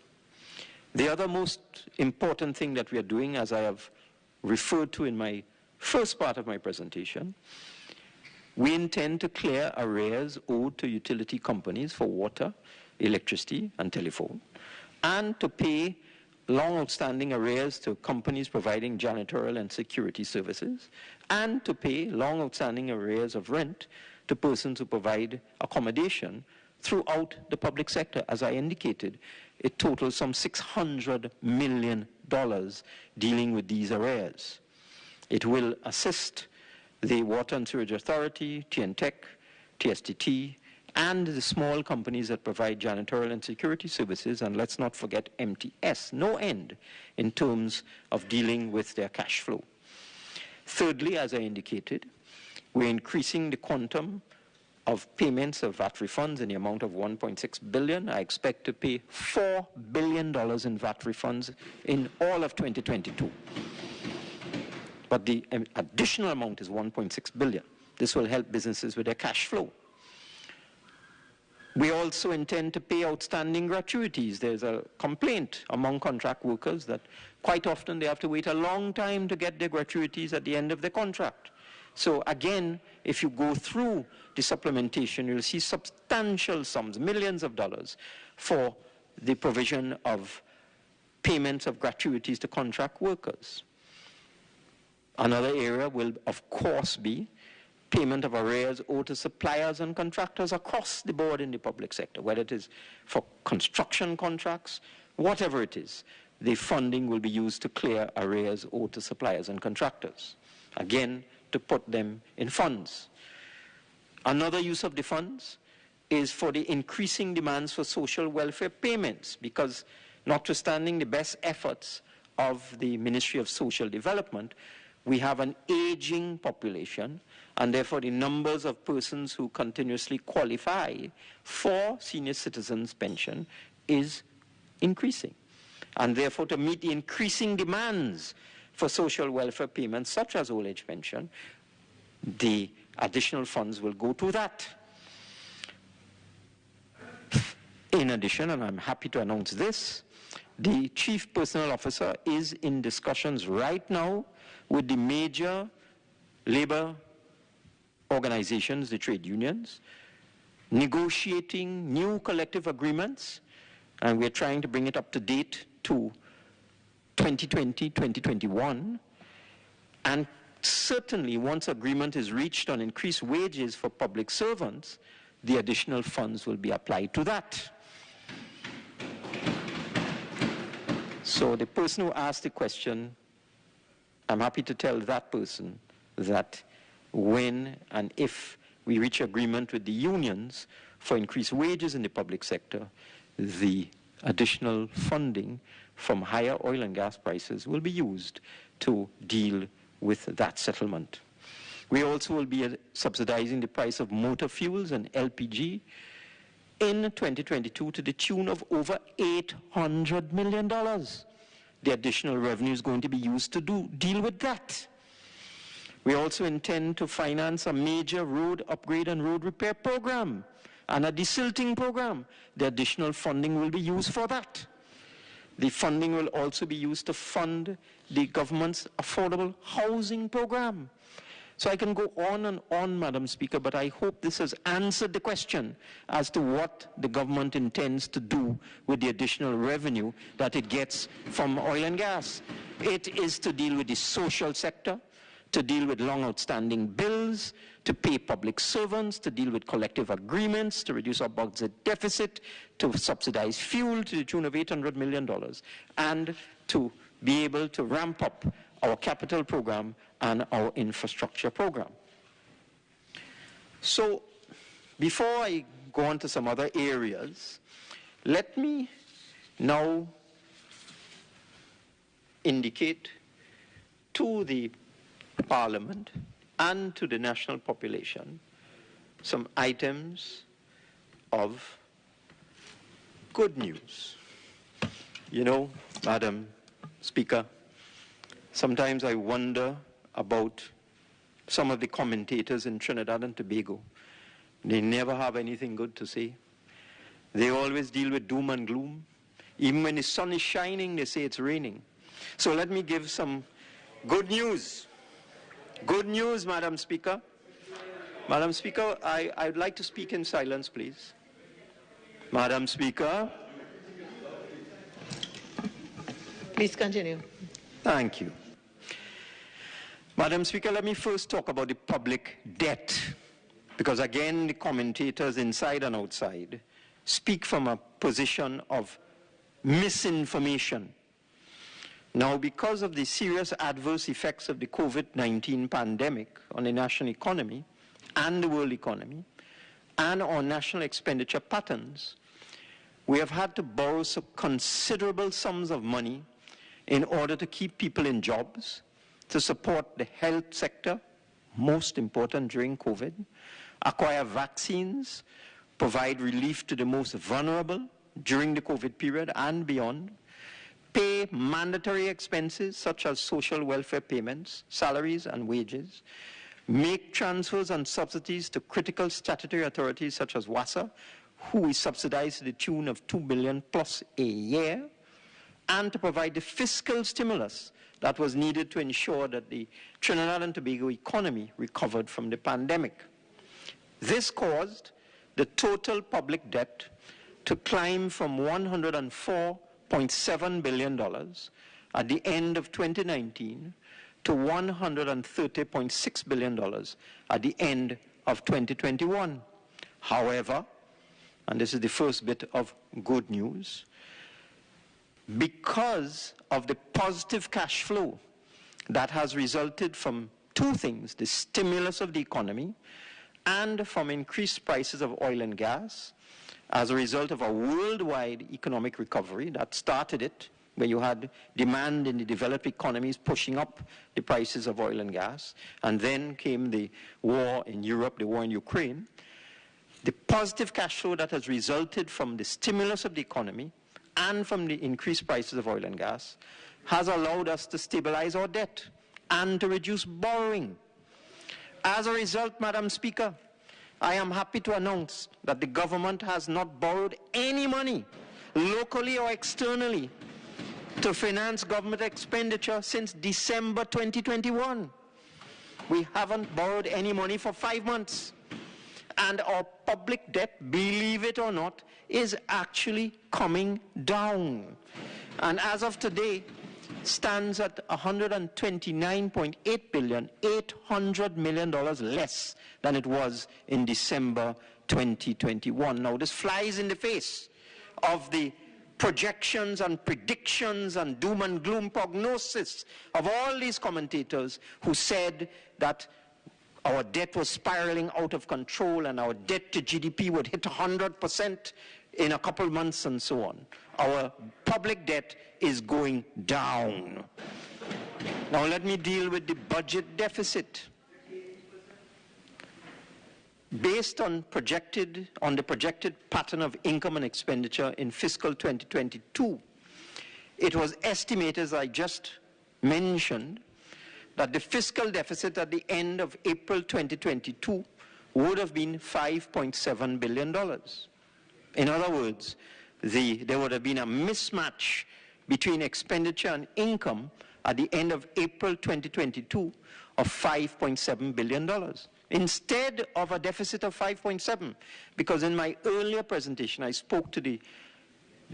Speaker 6: The other most important thing that we are doing, as I have referred to in my first part of my presentation, we intend to clear arrears owed to utility companies for water, electricity, and telephone, and to pay long outstanding arrears to companies providing janitorial and security services, and to pay long outstanding arrears of rent to persons who provide accommodation throughout the public sector. As I indicated, it totals some $600 million dealing with these arrears. It will assist the Water and Sewerage Authority, TNTEC, TSTT, and the small companies that provide janitorial and security services, and let's not forget MTS, no end in terms of dealing with their cash flow. Thirdly, as I indicated, we're increasing the quantum of payments of VAT refunds in the amount of $1.6 billion. I expect to pay $4 billion in VAT refunds in all of 2022. But the additional amount is $1.6 billion. This will help businesses with their cash flow. We also intend to pay outstanding gratuities. There's a complaint among contract workers that quite often they have to wait a long time to get their gratuities at the end of the contract. So again, if you go through the supplementation, you'll see substantial sums, millions of dollars, for the provision of payments of gratuities to contract workers. Another area will, of course, be payment of arrears owed to suppliers and contractors across the board in the public sector, whether it is for construction contracts, whatever it is. The funding will be used to clear arrears owed to suppliers and contractors. Again, to put them in funds. Another use of the funds is for the increasing demands for social welfare payments, because notwithstanding the best efforts of the Ministry of Social Development, we have an aging population, and therefore the numbers of persons who continuously qualify for senior citizens' pension is increasing. And therefore, to meet the increasing demands for social welfare payments, such as old age pension, the additional funds will go to that. In addition, and I'm happy to announce this, the Chief Personnel Officer is in discussions right now with the major labor organizations, the trade unions, negotiating new collective agreements, and we're trying to bring it up to date to 2020, 2021, and certainly once agreement is reached on increased wages for public servants, the additional funds will be applied to that. So the person who asked the question, I'm happy to tell that person that when and if we reach agreement with the unions for increased wages in the public sector, the additional funding from higher oil and gas prices will be used to deal with that settlement. We also will be subsidizing the price of motor fuels and LPG in 2022 to the tune of over $800 million. The additional revenue is going to be used to deal with that. We also intend to finance a major road upgrade and road repair program and a desilting program. The additional funding will be used for that. The funding will also be used to fund the government's affordable housing program. So I can go on and on, Madam Speaker, but I hope this has answered the question as to what the government intends to do with the additional revenue that it gets from oil and gas. It is to deal with the social sector, to deal with long outstanding bills, to pay public servants, to deal with collective agreements, to reduce our budget deficit, to subsidize fuel to the tune of $800 million, and to be able to ramp up our capital program and our infrastructure program. So before I go on to some other areas, let me now indicate to the Parliament and to the national population some items of good news. You know, Madam Speaker, sometimes I wonder about some of the commentators in Trinidad and Tobago. They never have anything good to say. They always deal with doom and gloom. Even when the sun is shining, they say it's raining. So let me give some good news. Good news, Madam Speaker. Madam Speaker, I'd like to speak in silence, please. Madam Speaker.
Speaker 4: Please continue.
Speaker 6: Thank you. Madam Speaker, let me first talk about the public debt, because again, the commentators inside and outside speak from a position of misinformation. Now, because of the serious adverse effects of the COVID-19 pandemic on the national economy and the world economy and on national expenditure patterns, we have had to borrow some considerable sums of money in order to keep people in jobs, to support the health sector, most important during COVID, acquire vaccines, provide relief to the most vulnerable during the COVID period and beyond, pay mandatory expenses such as social welfare payments, salaries and wages, make transfers and subsidies to critical statutory authorities such as WASA, who is subsidized to the tune of $2 billion plus a year, and to provide the fiscal stimulus that was needed to ensure that the Trinidad and Tobago economy recovered from the pandemic. This caused the total public debt to climb from $104.7 billion at the end of 2019 to $130.6 billion at the end of 2021. However, and this is the first bit of good news, because of the positive cash flow that has resulted from two things, the stimulus of the economy and from increased prices of oil and gas, as a result of a worldwide economic recovery that started it, where you had demand in the developed economies pushing up the prices of oil and gas, and then came the war in Europe, the war in Ukraine. The positive cash flow that has resulted from the stimulus of the economy and from the increased prices of oil and gas has allowed us to stabilize our debt and to reduce borrowing. As a result, Madam Speaker, I am happy to announce that the government has not borrowed any money, locally or externally, to finance government expenditure since December 2021. We haven't borrowed any money for 5 months. And our public debt, believe it or not, is actually coming down. And as of today, stands at $129.8 billion, $800 million less than it was in December 2021. Now, this flies in the face of the projections and predictions and doom and gloom prognosis of all these commentators who said that our debt was spiraling out of control and our debt to GDP would hit 100% in a couple months and so on. Our public debt is going down. Now let me deal with the budget deficit. Based on the projected pattern of income and expenditure in fiscal 2022, it was estimated, as I just mentioned, that the fiscal deficit at the end of April 2022 would have been $5.7 billion. In other words, there would have been a mismatch between expenditure and income at the end of April 2022 of $5.7 billion. Instead of a deficit of 5.7, because in my earlier presentation I spoke to the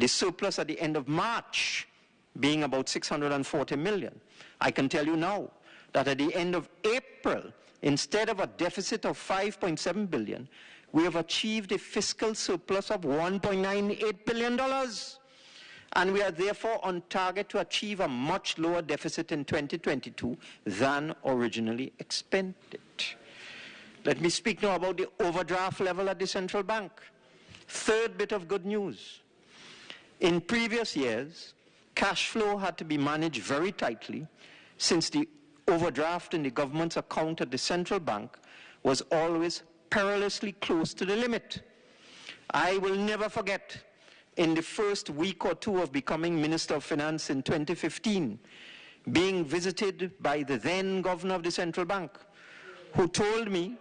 Speaker 6: surplus at the end of March being about 640 million. I can tell you now that at the end of April, instead of a deficit of 5.7 billion, we have achieved a fiscal surplus of $1.98 billion. And we are therefore on target to achieve a much lower deficit in 2022 than originally expected. Let me speak now about the overdraft level at the central bank. Third bit of good news. In previous years, cash flow had to be managed very tightly since the overdraft in the government's account at the central bank was always perilously close to the limit. I will never forget, in the first week or two of becoming Minister of Finance in 2015, being visited by the then governor of the central bank, who told me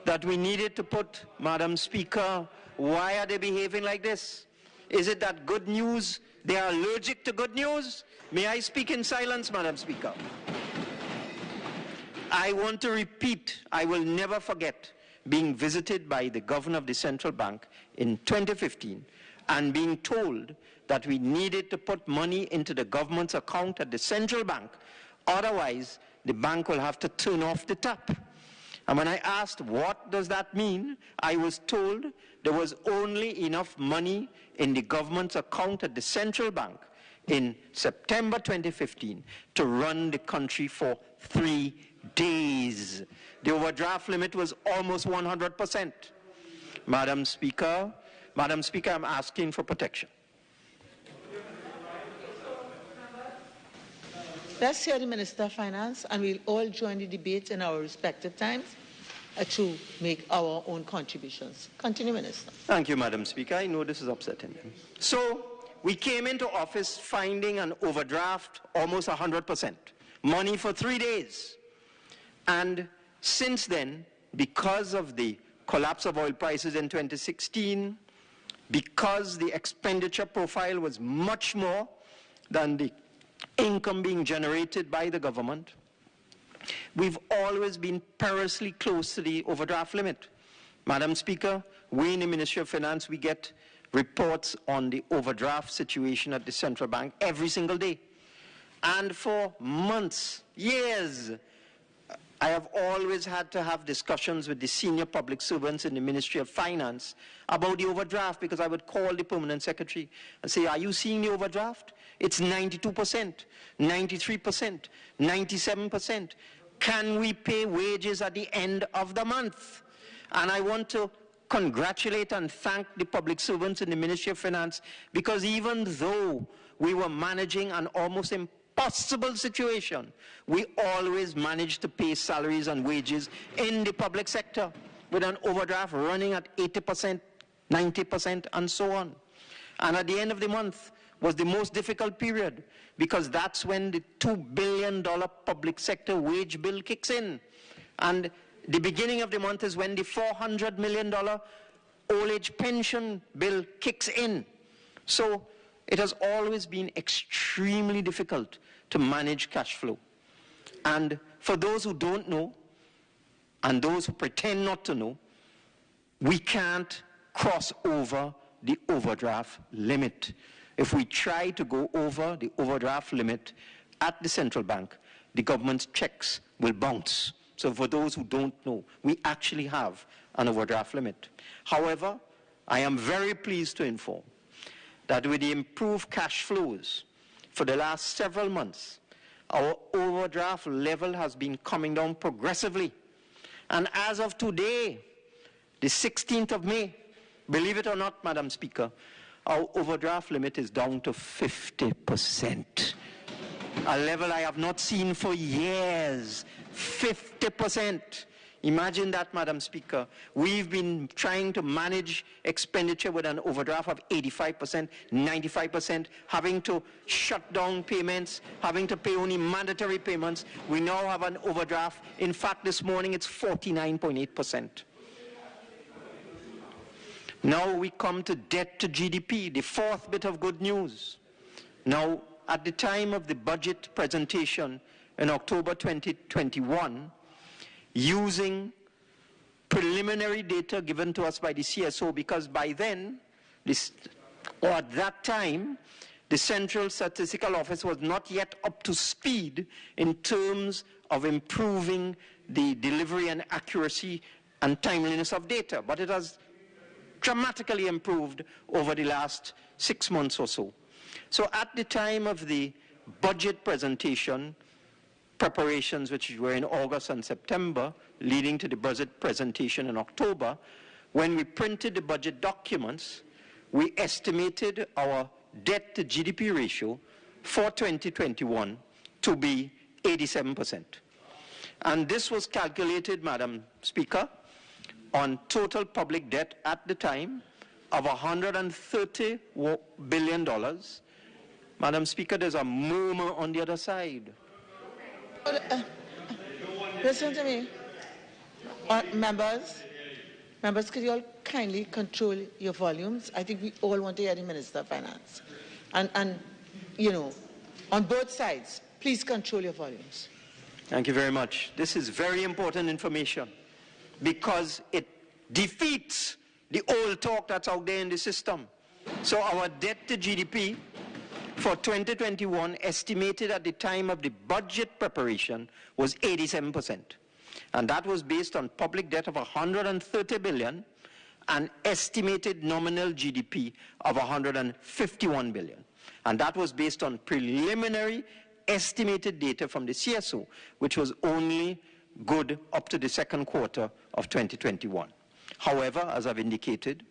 Speaker 6: that we needed to put, Madam Speaker, why are they behaving like this? Is it that good news, they are allergic to good news? May I speak in silence, Madam Speaker? I want to repeat, I will never forget being visited by the governor of the central bank in 2015 and being told that we needed to put money into the government's account at the central bank, otherwise the bank will have to turn off the tap. And when I asked what does that mean, I was told there was only enough money in the government's account at the central bank in September 2015 to run the country for 3 days. The overdraft limit was almost 100%. Madam Speaker, I'm asking for protection.
Speaker 4: Let's hear the Minister of Finance, and we'll all join the debate in our respective times to make our own contributions. Continue, Minister.
Speaker 6: Thank you, Madam Speaker. I know this is upsetting you. So, we came into office finding an overdraft almost 100%. Money for 3 days. And since then, because of the collapse of oil prices in 2016, because the expenditure profile was much more than the income being generated by the government, we've always been perilously close to the overdraft limit. Madam Speaker, we in the Ministry of Finance, we get reports on the overdraft situation at the central bank every single day. And for months, years, I have always had to have discussions with the senior public servants in the Ministry of Finance about the overdraft, because I would call the permanent secretary and say, are you seeing the overdraft? It's 92%, 93%, 97%. Can we pay wages at the end of the month? And I want to congratulate and thank the public servants in the Ministry of Finance, because even though we were managing an almost impossible situation, we always managed to pay salaries and wages in the public sector with an overdraft running at 80%, 90%, and so on. And at the end of the month was the most difficult period, because that's when the $2 billion public sector wage bill kicks in. And the beginning of the month is when the $400 million old age pension bill kicks in. So it has always been extremely difficult to manage cash flow. And for those who don't know, and those who pretend not to know, we can't cross over the overdraft limit. If we try to go over the overdraft limit at the central bank, the government's checks will bounce. So for those who don't know, we actually have an overdraft limit. However, I am very pleased to inform that with the improved cash flows for the last several months, our overdraft level has been coming down progressively. And as of today, the 16th of May, believe it or not, Madam Speaker, our overdraft limit is down to 50%. A level I have not seen for years. 50%. Imagine that, Madam Speaker. We've been trying to manage expenditure with an overdraft of 85%, 95%, having to shut down payments, having to pay only mandatory payments. We now have an overdraft. In fact, this morning it's 49.8%. Now we come to debt to GDP, the fourth bit of good news. Now, at the time of the budget presentation in October 2021, using preliminary data given to us by the CSO, because by then, or at that time, the Central Statistical Office was not yet up to speed in terms of improving the delivery and accuracy and timeliness of data, but it has dramatically improved over the last 6 months or so. So at the time of the budget presentation, preparations which were in August and September, leading to the budget presentation in October, when we printed the budget documents, we estimated our debt to GDP ratio for 2021 to be 87%. And this was calculated, Madam Speaker, on total public debt at the time of $130 billion. Madam Speaker, there's a murmur on the other side.
Speaker 4: Listen to me. Members, could you all kindly control your volumes? I think we all want to hear the Minister of Finance. And you know, on both sides, please control your volumes.
Speaker 6: Thank you very much. This is very important information, because it defeats the old talk that's out there in the system. So our debt to GDP for 2021, estimated at the time of the budget preparation, was 87%. And that was based on public debt of $130 billion and estimated nominal GDP of $151 billion. And that was based on preliminary estimated data from the CSO, which was only good up to the second quarter of 2021. However, as I've indicated,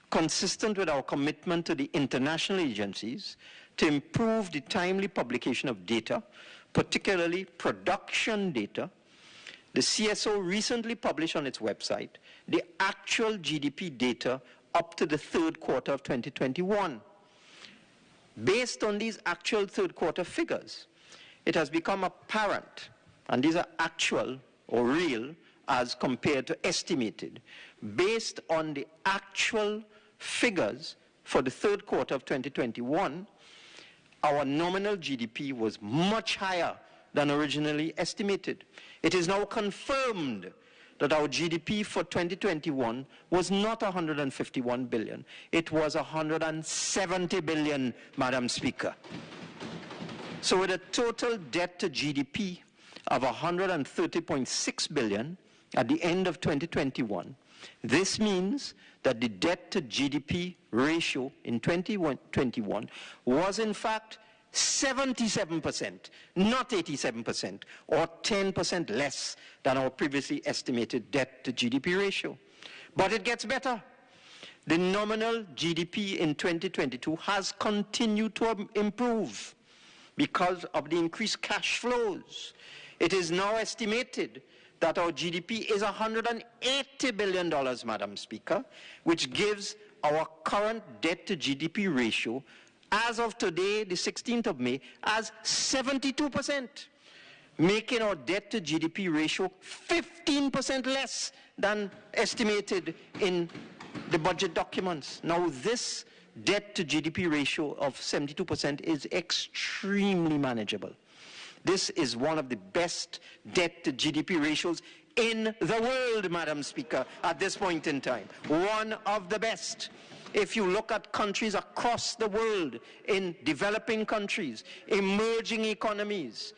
Speaker 6: consistent with our commitment to the international agencies to improve the timely publication of data, particularly production data, the CSO recently published on its website the actual GDP data up to the third quarter of 2021. Based on these actual third quarter figures, it has become apparent, and these are actual or real as compared to estimated, based on the actual figures for the third quarter of 2021, our nominal GDP was much higher than originally estimated. It is now confirmed that our GDP for 2021 was not 151 billion. It was 170 billion, Madam Speaker. So with a total debt to GDP of 130.6 billion at the end of 2021, this means that the debt to GDP ratio in 2021 was in fact 77%, not 87%, or 10% less than our previously estimated debt to GDP ratio. But it gets better. The nominal GDP in 2022 has continued to improve because of the increased cash flows. It is now estimated that our GDP is $180 billion, Madam Speaker, which gives our current debt to GDP ratio, as of today, the 16th of May, as 72%, making our debt to GDP ratio 15% less than estimated in the budget documents. Now, this debt to GDP ratio of 72% is extremely manageable. This is one of the best debt to GDP ratios in the world, Madam Speaker, at this point in time. One of the best. If you look at countries across the world, in developing countries, emerging economies,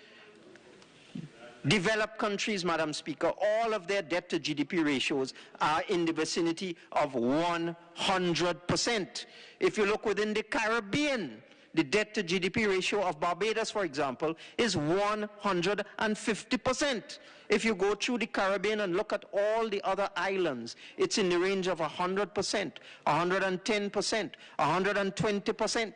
Speaker 6: developed countries, Madam Speaker, all of their debt to GDP ratios are in the vicinity of 100%. If you look within the Caribbean, the debt to GDP ratio of Barbados, for example, is 150%. If you go through the Caribbean and look at all the other islands, it's in the range of 100%, 110%, 120%.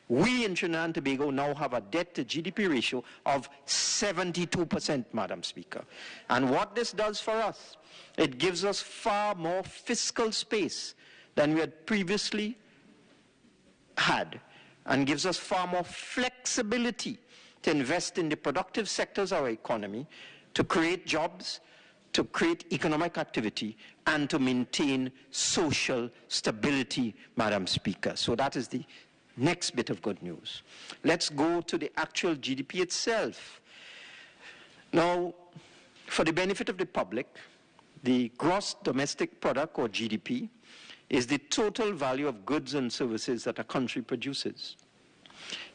Speaker 6: We in Trinidad and Tobago now have a debt to GDP ratio of 72%, Madam Speaker. And what this does for us, it gives us far more fiscal space than we had previously had, and gives us far more flexibility to invest in the productive sectors of our economy, to create jobs, to create economic activity, and to maintain social stability, Madam Speaker. So that is the next bit of good news. Let's go to the actual GDP itself. Now, for the benefit of the public, the gross domestic product, or GDP, is the total value of goods and services that a country produces.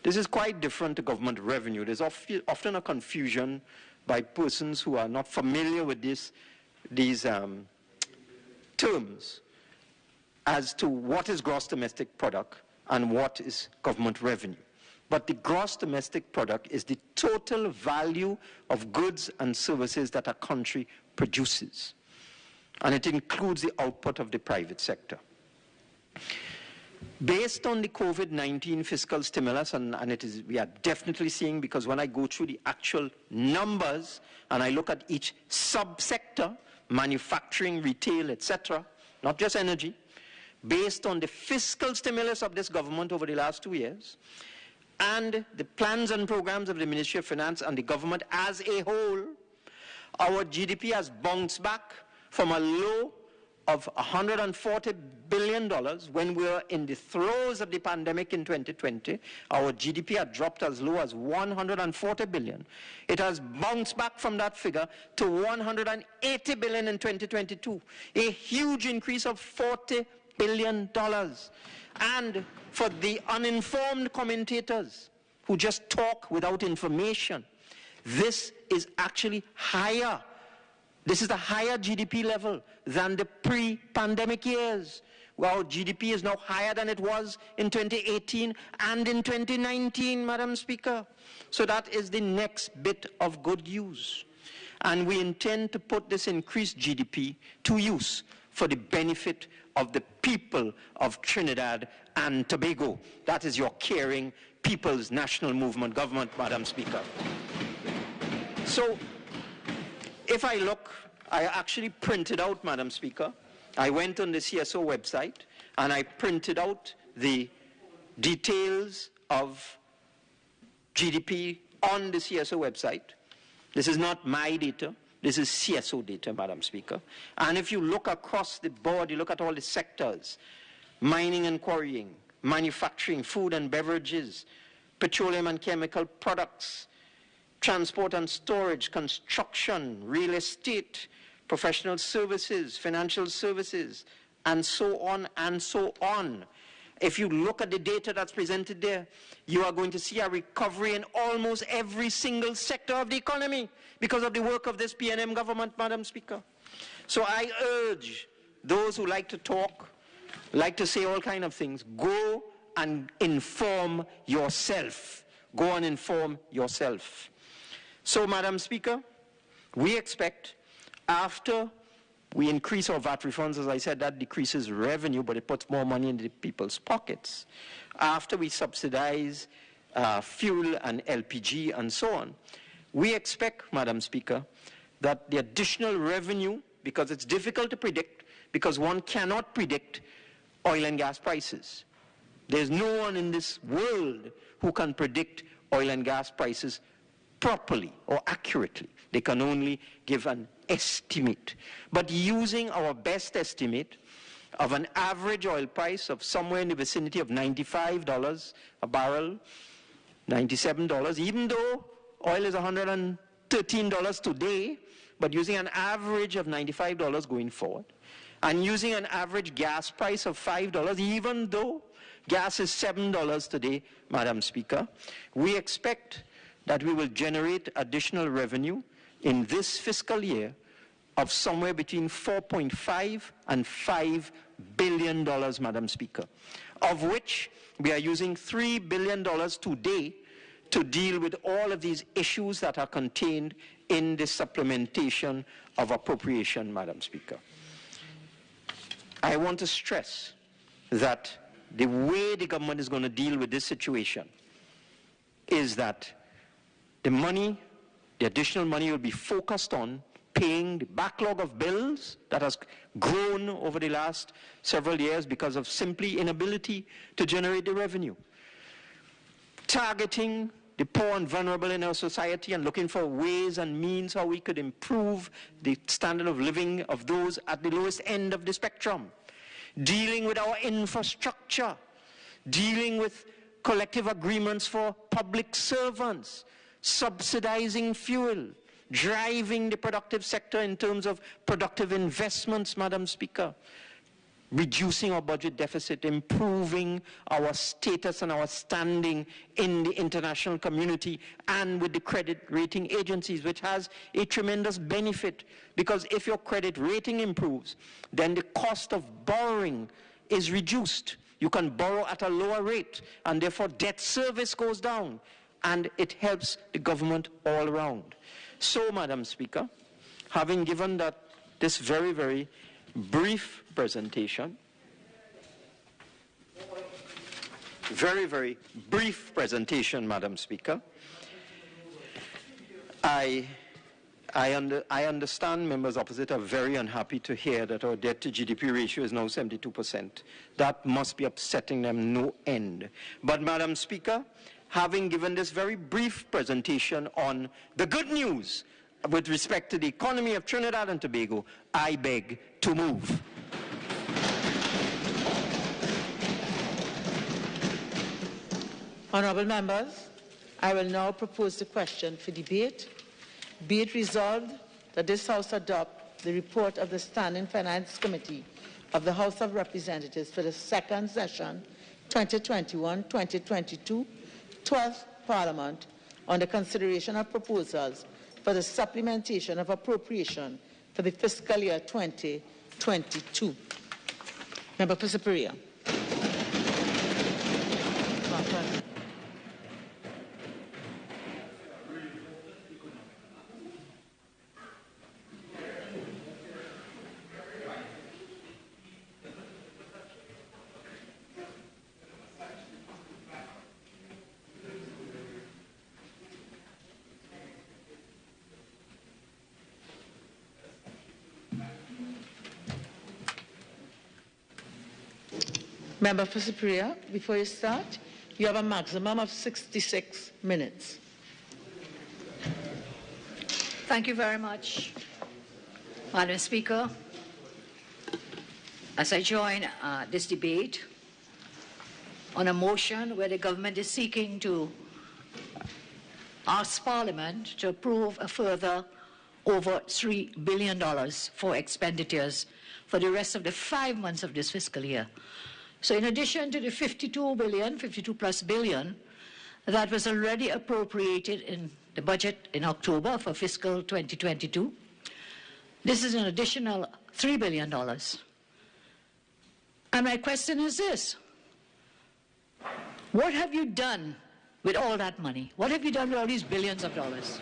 Speaker 6: This is quite different to government revenue. There's often a confusion by persons who are not familiar with these terms as to what is gross domestic product and what is government revenue. But the gross domestic product is the total value of goods and services that a country produces. And it includes the output of the private sector. Based on the COVID-19 fiscal stimulus, and we are definitely seeing, because when I go through the actual numbers and I look at each subsector, manufacturing, retail, etc., not just energy, based on the fiscal stimulus of this government over the last 2 years, and the plans and programs of the Ministry of Finance and the government as a whole, our GDP has bounced back from a low of $140 billion when we were in the throes of the pandemic in 2020. Our GDP had dropped as low as $140 billion. It has bounced back from that figure to $180 billion in 2022, a huge increase of $40 billion. And for the uninformed commentators who just talk without information, this is actually higher. This is a higher GDP level than the pre-pandemic years. Our GDP is now higher than it was in 2018 and in 2019, Madam Speaker. So that is the next bit of good news. And we intend to put this increased GDP to use for the benefit of the people of Trinidad and Tobago. That is your caring People's National Movement government, Madam Speaker. So, if I look, I actually printed out, Madam Speaker, I went on the CSO website and I printed out the details of GDP on the CSO website. This is not my data. This is CSO data, Madam Speaker. And if you look across the board, you look at all the sectors, mining and quarrying, manufacturing, food and beverages, petroleum and chemical products, transport and storage, construction, real estate, professional services, financial services, and so on and so on. If you look at the data that's presented there, you are going to see a recovery in almost every single sector of the economy because of the work of this PNM government, Madam Speaker. So I urge those who like to talk, like to say all kinds of things, go and inform yourself. Go and inform yourself. So, Madam Speaker, we expect after we increase our VAT refunds, as I said, that decreases revenue, but it puts more money in the people's pockets. After we subsidize fuel and LPG and so on, we expect, Madam Speaker, that the additional revenue, because it's difficult to predict, because one cannot predict oil and gas prices. There's no one in this world who can predict oil and gas prices properly or accurately. They can only give an estimate. But using our best estimate of an average oil price of somewhere in the vicinity of $95 a barrel, $97, even though oil is $113 today, but using an average of $95 going forward, and using an average gas price of $5, even though gas is $7 today, Madam Speaker, we expect that we will generate additional revenue in this fiscal year of somewhere between $4.5 and $5 billion, Madam Speaker, of which we are using $3 billion today to deal with all of these issues that are contained in the supplementation of appropriation, Madam Speaker. I want to stress that the way the government is going to deal with this situation is that the money, the additional money, will be focused on paying the backlog of bills that has grown over the last several years because of simply inability to generate the revenue. Targeting the poor and vulnerable in our society and looking for ways and means how we could improve the standard of living of those at the lowest end of the spectrum. Dealing with our infrastructure, dealing with collective agreements for public servants, subsidizing fuel, driving the productive sector in terms of productive investments, Madam Speaker, reducing our budget deficit, improving our status and our standing in the international community and with the credit rating agencies, which has a tremendous benefit, because if your credit rating improves, then the cost of borrowing is reduced. You can borrow at a lower rate, and therefore debt service goes down, and it helps the government all around. So, Madam Speaker, having given this very, very brief presentation, Madam Speaker, I understand members opposite are very unhappy to hear that our debt to GDP ratio is now 72%. That must be upsetting them no end. But, Madam Speaker, having given this very brief presentation on the good news with respect to the economy of Trinidad and Tobago, I beg to move.
Speaker 4: Honourable members, I will now propose the question for debate. Be it resolved that this House adopt the report of the Standing Finance Committee of the House of Representatives for the second session, 2021-2022, 12th Parliament, on the consideration of proposals for the supplementation of appropriation for the fiscal year 2022. Member for Superior. Member for Superior, before you start, you have a maximum of 66 minutes.
Speaker 5: Thank you very much, Madam Speaker. As I join this debate,
Speaker 1: on a motion where the government is seeking to ask Parliament to approve a further over $3 billion for expenditures for the rest of the 5 months of this fiscal year. So in addition to the 52 plus billion that was already appropriated in the budget in October for fiscal 2022, this is an additional $3 billion. And my question is this: what have you done with all that money? What have you done with all these billions of dollars?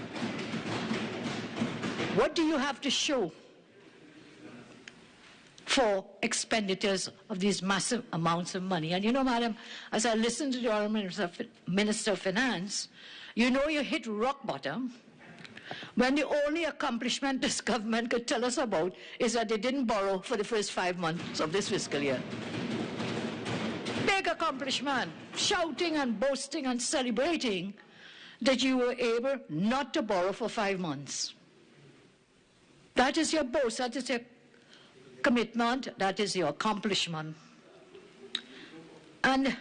Speaker 1: What do you have to show for expenditures of these massive amounts of money? And you know, Madam, as I listened to the Honourable Minister of Finance, you know you hit rock bottom when the only accomplishment this government could tell us about is that they didn't borrow for the first 5 months of this fiscal year. Big accomplishment, shouting and boasting and celebrating that you were able not to borrow for 5 months. That is your boast, that is your commitment, that is your accomplishment. And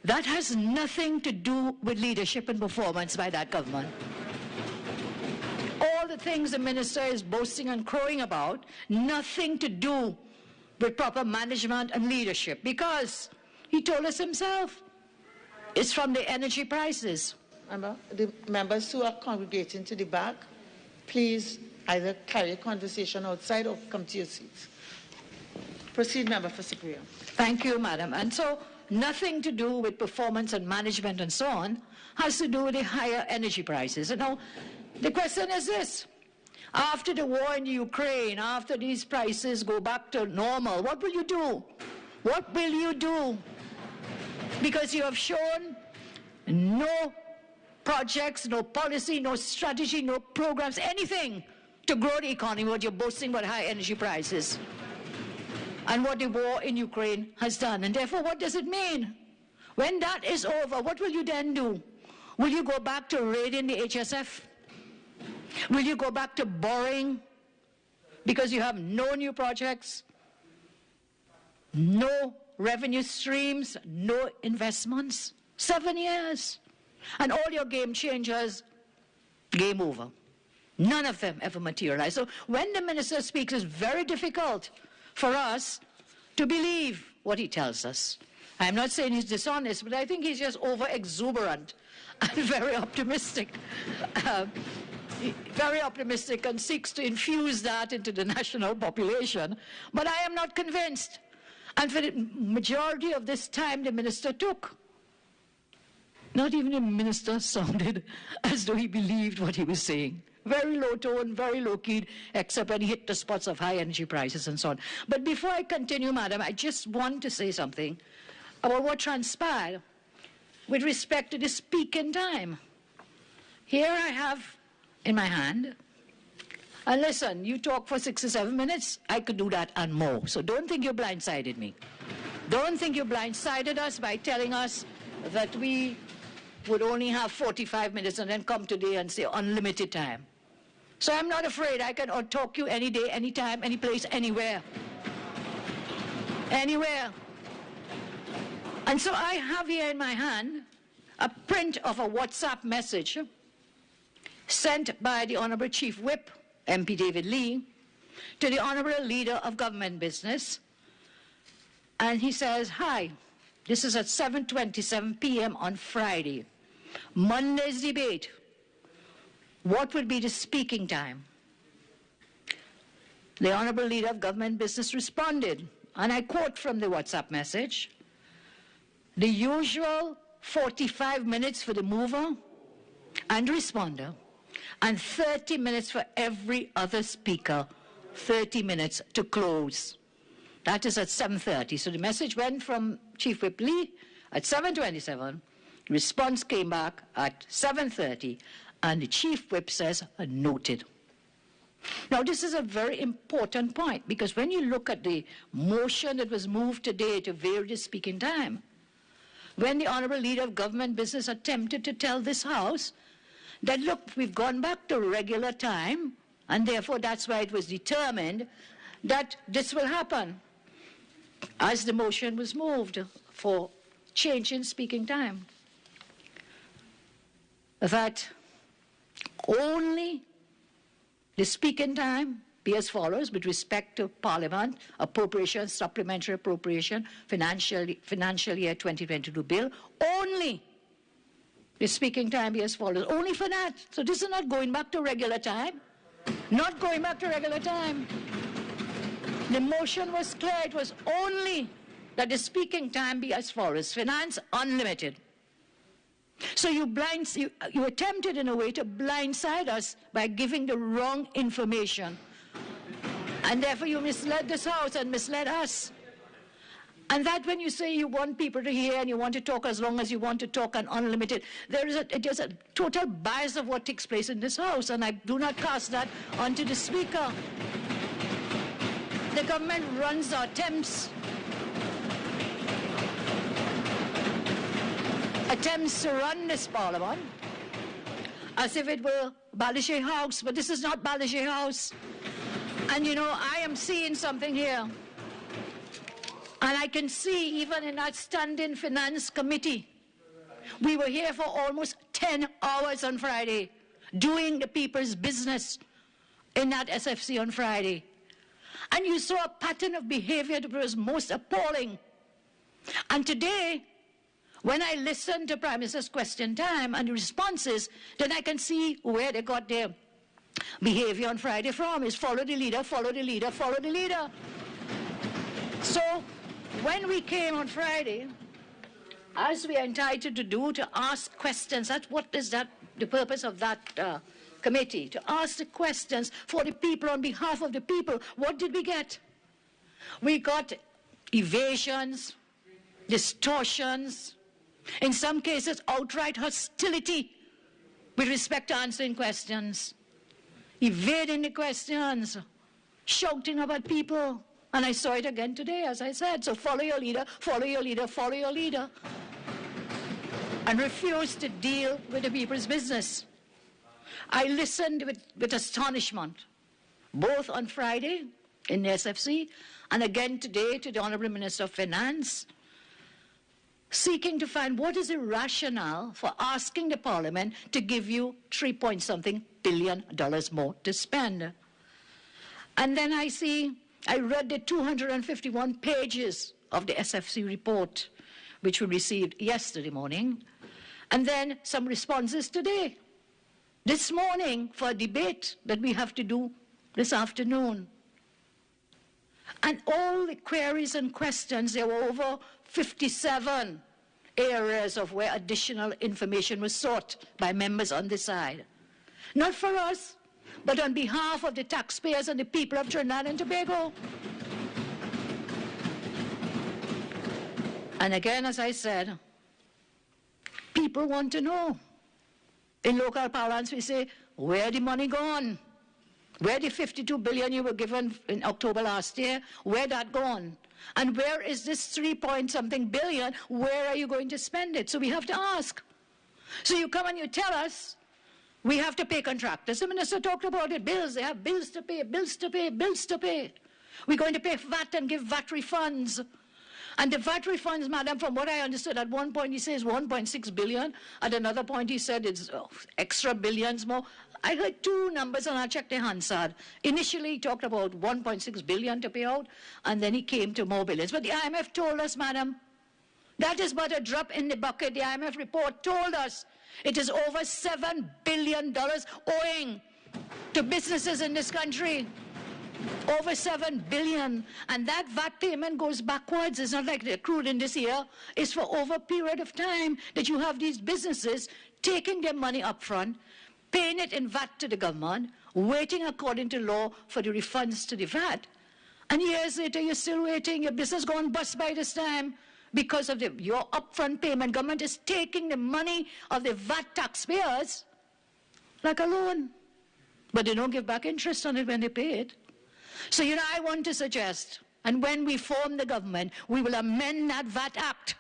Speaker 1: that has nothing to do with leadership and performance by that government. All the things the minister is boasting and crowing about, nothing to do with proper management and leadership, because he told us himself, it's from the energy prices.
Speaker 4: The members who are congregating to the back, please either carry a conversation outside or come to your seats. Proceed, Member for Superior.
Speaker 1: Thank you, Madam. And so nothing to do with performance and management and so on, has to do with the higher energy prices. And now the question is this: after the war in Ukraine, after these prices go back to normal, what will you do? What will you do? Because you have shown no projects, no policy, no strategy, no programs, anything to grow the economy. What you're boasting about high energy prices and what the war in Ukraine has done. And therefore, what does it mean? When that is over, what will you then do? Will you go back to raiding the HSF? Will you go back to borrowing because you have no new projects, no revenue streams, no investments? 7 years. And all your game changers, game over. None of them ever materialize. So when the minister speaks, it's very difficult for us to believe what he tells us. I'm not saying he's dishonest, but I think he's just over-exuberant and very optimistic. Very optimistic, and seeks to infuse that into the national population. But I am not convinced. And for the majority of this time the minister took, not even the minister sounded as though he believed what he was saying. Very low tone, very low key, except when he hit the spots of high energy prices and so on. But before I continue, Madam, I just want to say something about what transpired with respect to the speaking time. Here I have in my hand, and listen, you talk for 6 or 7 minutes, I could do that and more. So don't think you blindsided me. Don't think you blindsided us by telling us that we would only have 45 minutes and then come today and say unlimited time. So I'm not afraid. I can talk you any day, any time, any place, anywhere. Anywhere. And so I have here in my hand a print of a WhatsApp message sent by the Honourable Chief Whip, MP David Lee, to the Honourable Leader of Government Business. And he says, hi, this is at 7:27 p.m. on Friday. Monday's debate. What would be the speaking time? The Honourable Leader of Government Business responded, and I quote from the WhatsApp message, the usual 45 minutes for the mover and responder, and 30 minutes for every other speaker, 30 minutes to close. That is at 7:30. So the message went from Chief Whip Lee at 7:27. Response came back at 7:30, and the Chief Whip says, noted. Now, this is a very important point, because when you look at the motion that was moved today to vary the speaking time, when the Honourable Leader of Government Business attempted to tell this House that, look, we've gone back to regular time, and therefore that's why it was determined that this will happen, as the motion was moved for change in speaking time. That only the speaking time be as follows with respect to Parliament, appropriation, supplementary appropriation, financial year 2022 bill, only the speaking time be as follows, only for that. So this is not going back to regular time, not going back to regular time. The motion was clear, it was only that the speaking time be as follows, finance unlimited. So you attempted in a way to blindside us by giving the wrong information. And therefore you misled this House and misled us. And that when you say you want people to hear and you want to talk as long as you want to talk and unlimited, there's a total bias of what takes place in this House, and I do not cast that onto the Speaker. The government runs or attempts to run this Parliament as if it were Ballyshea House, but this is not Ballyshea House. And you know, I am seeing something here. And I can see even in that standing finance committee, we were here for almost 10 hours on Friday, doing the people's business in that SFC on Friday. And you saw a pattern of behavior that was most appalling. And today, when I listen to Prime Minister's question time and the responses, then I can see where they got their behavior on Friday from, is follow the leader, follow the leader, follow the leader. So when we came on Friday, as we are entitled to do, to ask questions, the purpose of that committee, to ask the questions for the people on behalf of the people. What did we get? We got evasions, distortions, in some cases outright hostility with respect to answering questions, evading the questions, shouting about people. And I saw it again today, as I said. So follow your leader, follow your leader, follow your leader. And refuse to deal with the people's business. I listened with astonishment, both on Friday in the SFC and again today to the Honourable Minister of Finance, seeking to find what is the rationale for asking the Parliament to give you $3-point-something billion more to spend. And then I read the 251 pages of the SFC report, which we received yesterday morning, and then some responses today. This morning for a debate that we have to do this afternoon. And all the queries and questions, there were over 57 areas of where additional information was sought by members on this side. Not for us, but on behalf of the taxpayers and the people of Trinidad and Tobago. And again, as I said, people want to know. In local parlance, we say, where the money gone? Where the $52 billion you were given in October last year, where that gone? And where is this $3-point-something billion? Where are you going to spend it? So we have to ask. So you come and you tell us, we have to pay contractors. The minister talked about it, bills. They have bills to pay, bills to pay, bills to pay. We're going to pay VAT and give VAT refunds. And the VAT refunds, madam, from what I understood, at one point he says 1.6 billion. At another point he said it's extra billions more. I heard two numbers and I checked the Hansard. Initially he talked about 1.6 billion to pay out, and then he came to more billions. But the IMF told us, madam, that is but a drop in the bucket. The IMF report told us it is over $7 billion owing to businesses in this country. Over $7 billion. And that VAT payment goes backwards. It's not like they accrued in this year. It's for over a period of time that you have these businesses taking their money up front, paying it in VAT to the government, waiting according to law for the refunds to the VAT. And years later, you're still waiting. Your business gone bust by this time because of your upfront payment. Government is taking the money of the VAT taxpayers like a loan. But they don't give back interest on it when they pay it. So, I want to suggest, and when we form the government, we will amend that VAT Act.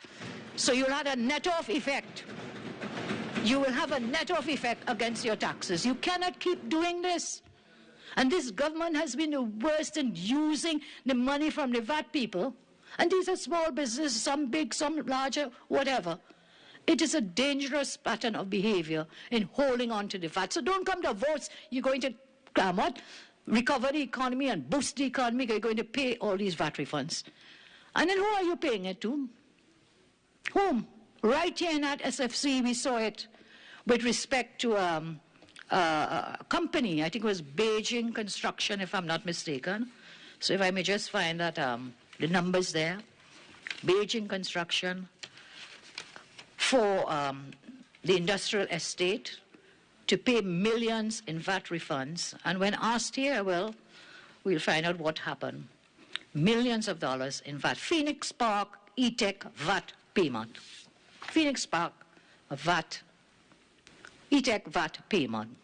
Speaker 1: So you'll have a net-off effect. You will have a net-off effect against your taxes. You cannot keep doing this. And this government has been the worst in using the money from the VAT people And these are small businesses, some big, some larger, whatever. It is a dangerous pattern of behavior in holding on to the VAT. So don't come to votes. You're going to recover the economy and boost the economy. You're going to pay all these VAT refunds. And then who are you paying it to? Whom? Right here in that SFC, we saw it with respect to a company. I think it was Beijing Construction, if I'm not mistaken. So if I may just find that the numbers there. Beijing Construction for the industrial estate to pay millions in VAT refunds. And when asked here, well, we'll find out what happened. Millions of dollars in VAT. Phoenix Park, E-Tech, VAT payment. Phoenix Park, VAT, E-Tech, VAT payment.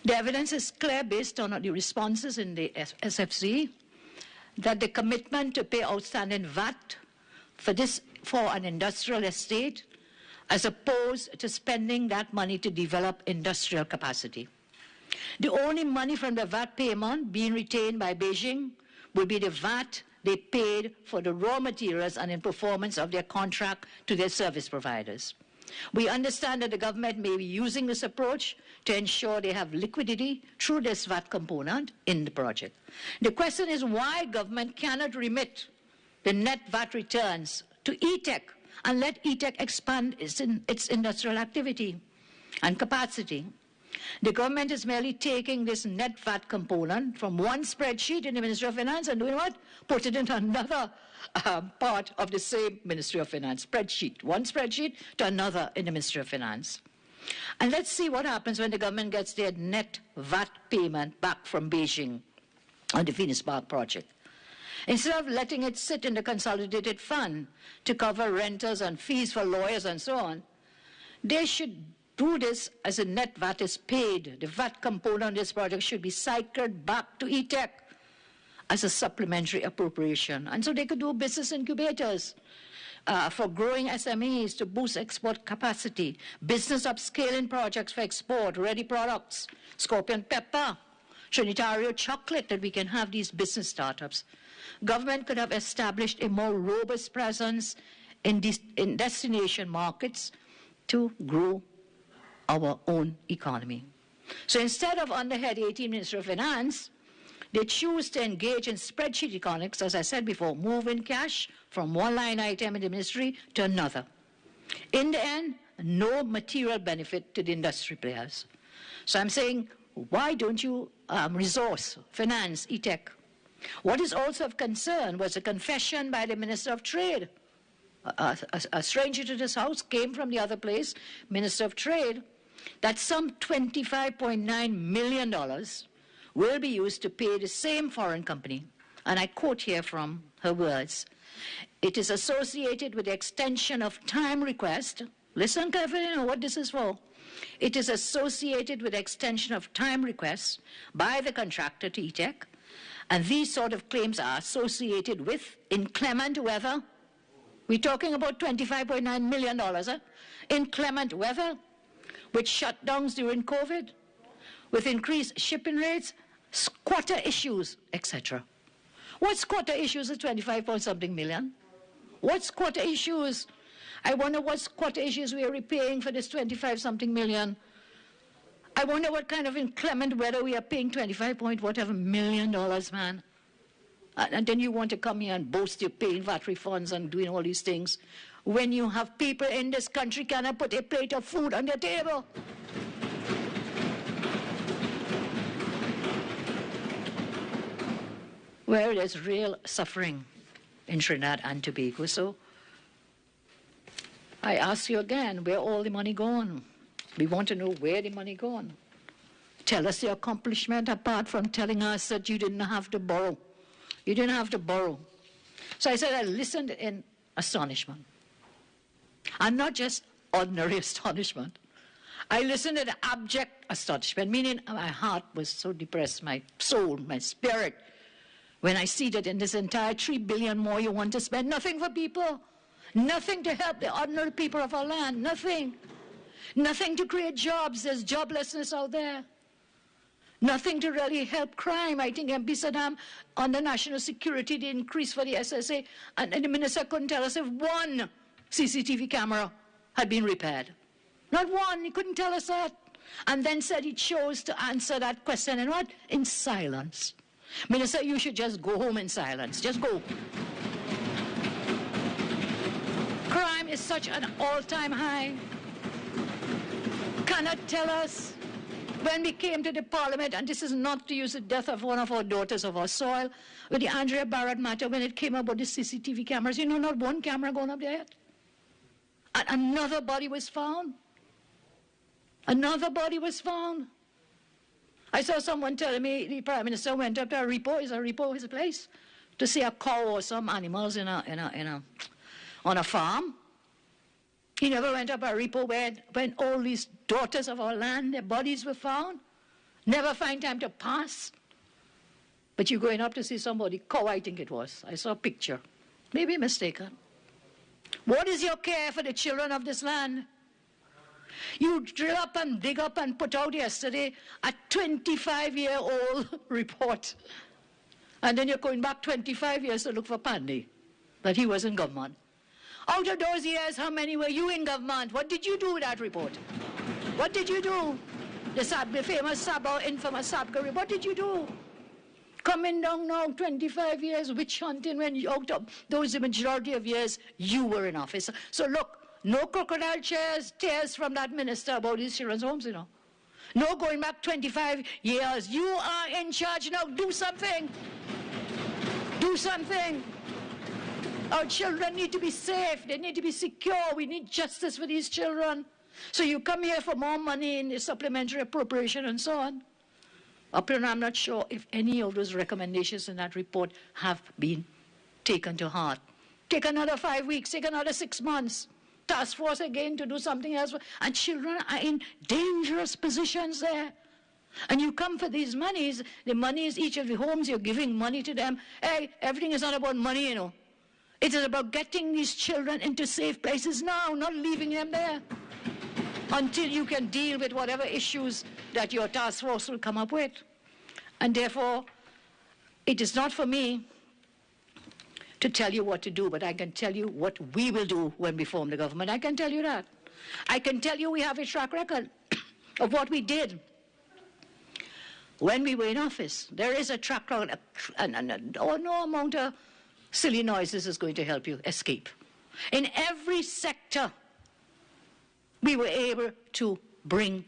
Speaker 1: The evidence is clear based on the responses in the SFC that the commitment to pay outstanding VAT for an industrial estate as opposed to spending that money to develop industrial capacity. The only money from the VAT payment being retained by Beijing will be the VAT they paid for the raw materials and in performance of their contract to their service providers. We understand that the government may be using this approach to ensure they have liquidity through this VAT component in the project. The question is why government cannot remit the net VAT returns to E-Tech and let E-Tech expand its industrial activity and capacity. The government is merely taking this net VAT component from one spreadsheet in the Ministry of Finance and doing what? Put it into another part of the same Ministry of Finance spreadsheet. One spreadsheet to another in the Ministry of Finance. And let's see what happens when the government gets their net VAT payment back from Beijing on the Phoenix Park project. Instead of letting it sit in the consolidated fund to cover renters and fees for lawyers and so on, they should do this as a net VAT is paid. The VAT component of this project should be cycled back to E-Tech as a supplementary appropriation. And so they could do business incubators for growing SMEs to boost export capacity, business upscaling projects for export, ready products, Scorpion pepper, Trinitario chocolate, that we can have these business startups. Government could have established a more robust presence in destination markets to grow our own economy. So instead of under head 18 Ministry of Finance, they choose to engage in spreadsheet economics, as I said before, moving cash from one line item in the ministry to another. In the end, no material benefit to the industry players. So I'm saying, why don't you resource, finance, E-Tech? What is also of concern was a confession by the Minister of Trade. A stranger to this house came from the other place, Minister of Trade, that some $25.9 million will be used to pay the same foreign company. And I quote here from her words, "It is associated with the extension of time request." Listen carefully to what this is for. "It is associated with the extension of time requests by the contractor to E-Tech, and these sort of claims are associated with inclement weather." We're talking about $25.9 million, inclement weather, with shutdowns during COVID, with increased shipping rates, squatter issues, etc. What squatter issues is 25-point-something million? What squatter issues? I wonder what squatter issues we are repaying for this 25-something million. I wonder what kind of inclement weather we are paying 25-point-whatever million dollars, man. And then you want to come here and boast you're paying VAT refunds and doing all these things when you have people in this country cannot put a plate of food on their table. Where there's real suffering in Trinidad and Tobago. So I ask you again, where all the money gone? We want to know where the money gone. Tell us the accomplishment apart from telling us that you didn't have to borrow. You didn't have to borrow. So I said I listened in astonishment. And not just ordinary astonishment. I listened in abject astonishment, meaning my heart was so depressed, my soul, my spirit, when I see that in this entire $3 billion more you want to spend, nothing for people, nothing to help the ordinary people of our land, nothing. Nothing to create jobs. There's joblessness out there. Nothing to really help crime. I think MP Saddam on the national security, the increase for the SSA, and the minister couldn't tell us if one CCTV camera had been repaired. Not one, he couldn't tell us that. And then said he chose to answer that question in what? In silence. Minister, you should just go home in silence. Just go. Crime is such an all-time high. Cannot tell us when we came to the parliament, and this is not to use the death of one of our daughters of our soil, with the Andrea Barrett matter, when it came about the CCTV cameras, you know, not one camera going up there yet. And another body was found. Another body was found. I saw someone telling me the Prime Minister went up to a repo. Is a repo his place? To see a cow or some animals on a farm. He never went up a repo when all these daughters of our land, their bodies were found. Never find time to pass. But you're going up to see somebody, cow I think it was. I saw a picture. Maybe mistaken. What is your care for the children of this land? You drill up and dig up and put out yesterday a 25-year-old report. And then you're going back 25 years to look for Pandy, that he was in government. Out of those years, how many were you in government? What did you do with that report? What did you do? The famous Sabah, infamous Sabga report, what did you do? Coming down now, 25 years, witch hunting, when you, out of those the majority of years, you were in office. So look, no crocodile tears from that minister about his children's homes, you know. No going back 25 years. You are in charge now. Do something. Do something. Our children need to be safe. They need to be secure. We need justice for these children. So you come here for more money in the supplementary appropriation and so on. Up and I'm not sure if any of those recommendations in that report have been taken to heart. Take another 5 weeks. Take another 6 months. Task force again to do something else. And children are in dangerous positions there. And you come for these monies. The money is each of the homes. You're giving money to them. Hey, everything is not about money, you know. It is about getting these children into safe places now, not leaving them there until you can deal with whatever issues that your task force will come up with. And therefore, it is not for me to tell you what to do, but I can tell you what we will do when we form the government. I can tell you that. I can tell you we have a track record of what we did when we were in office. There is a track record, no amount of silly noises is going to help you escape. In every sector, we were able to bring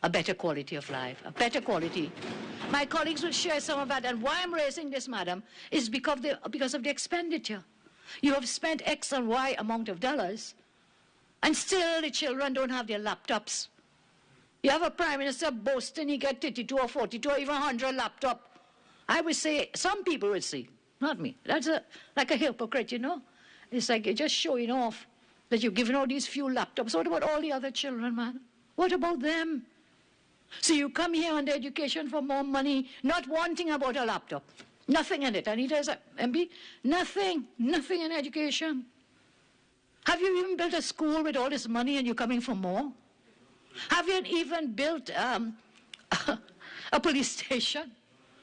Speaker 1: a better quality of life, a better quality. My colleagues will share some of that, and why I'm raising this, madam, is because of the expenditure. You have spent X and Y amount of dollars, and still the children don't have their laptops. You have a prime minister boasting he get 32 or 42 or even 100 laptop. I would say, some people would say, not me. That's like a hypocrite, you know. It's like you're just showing off that you've given all these few laptops. What about all the other children, man? What about them? So you come here on the education for more money, not wanting about a laptop. Nothing in it. Anita is MP? Nothing. Nothing in education. Have you even built a school with all this money and you're coming for more? Have you even built a police station?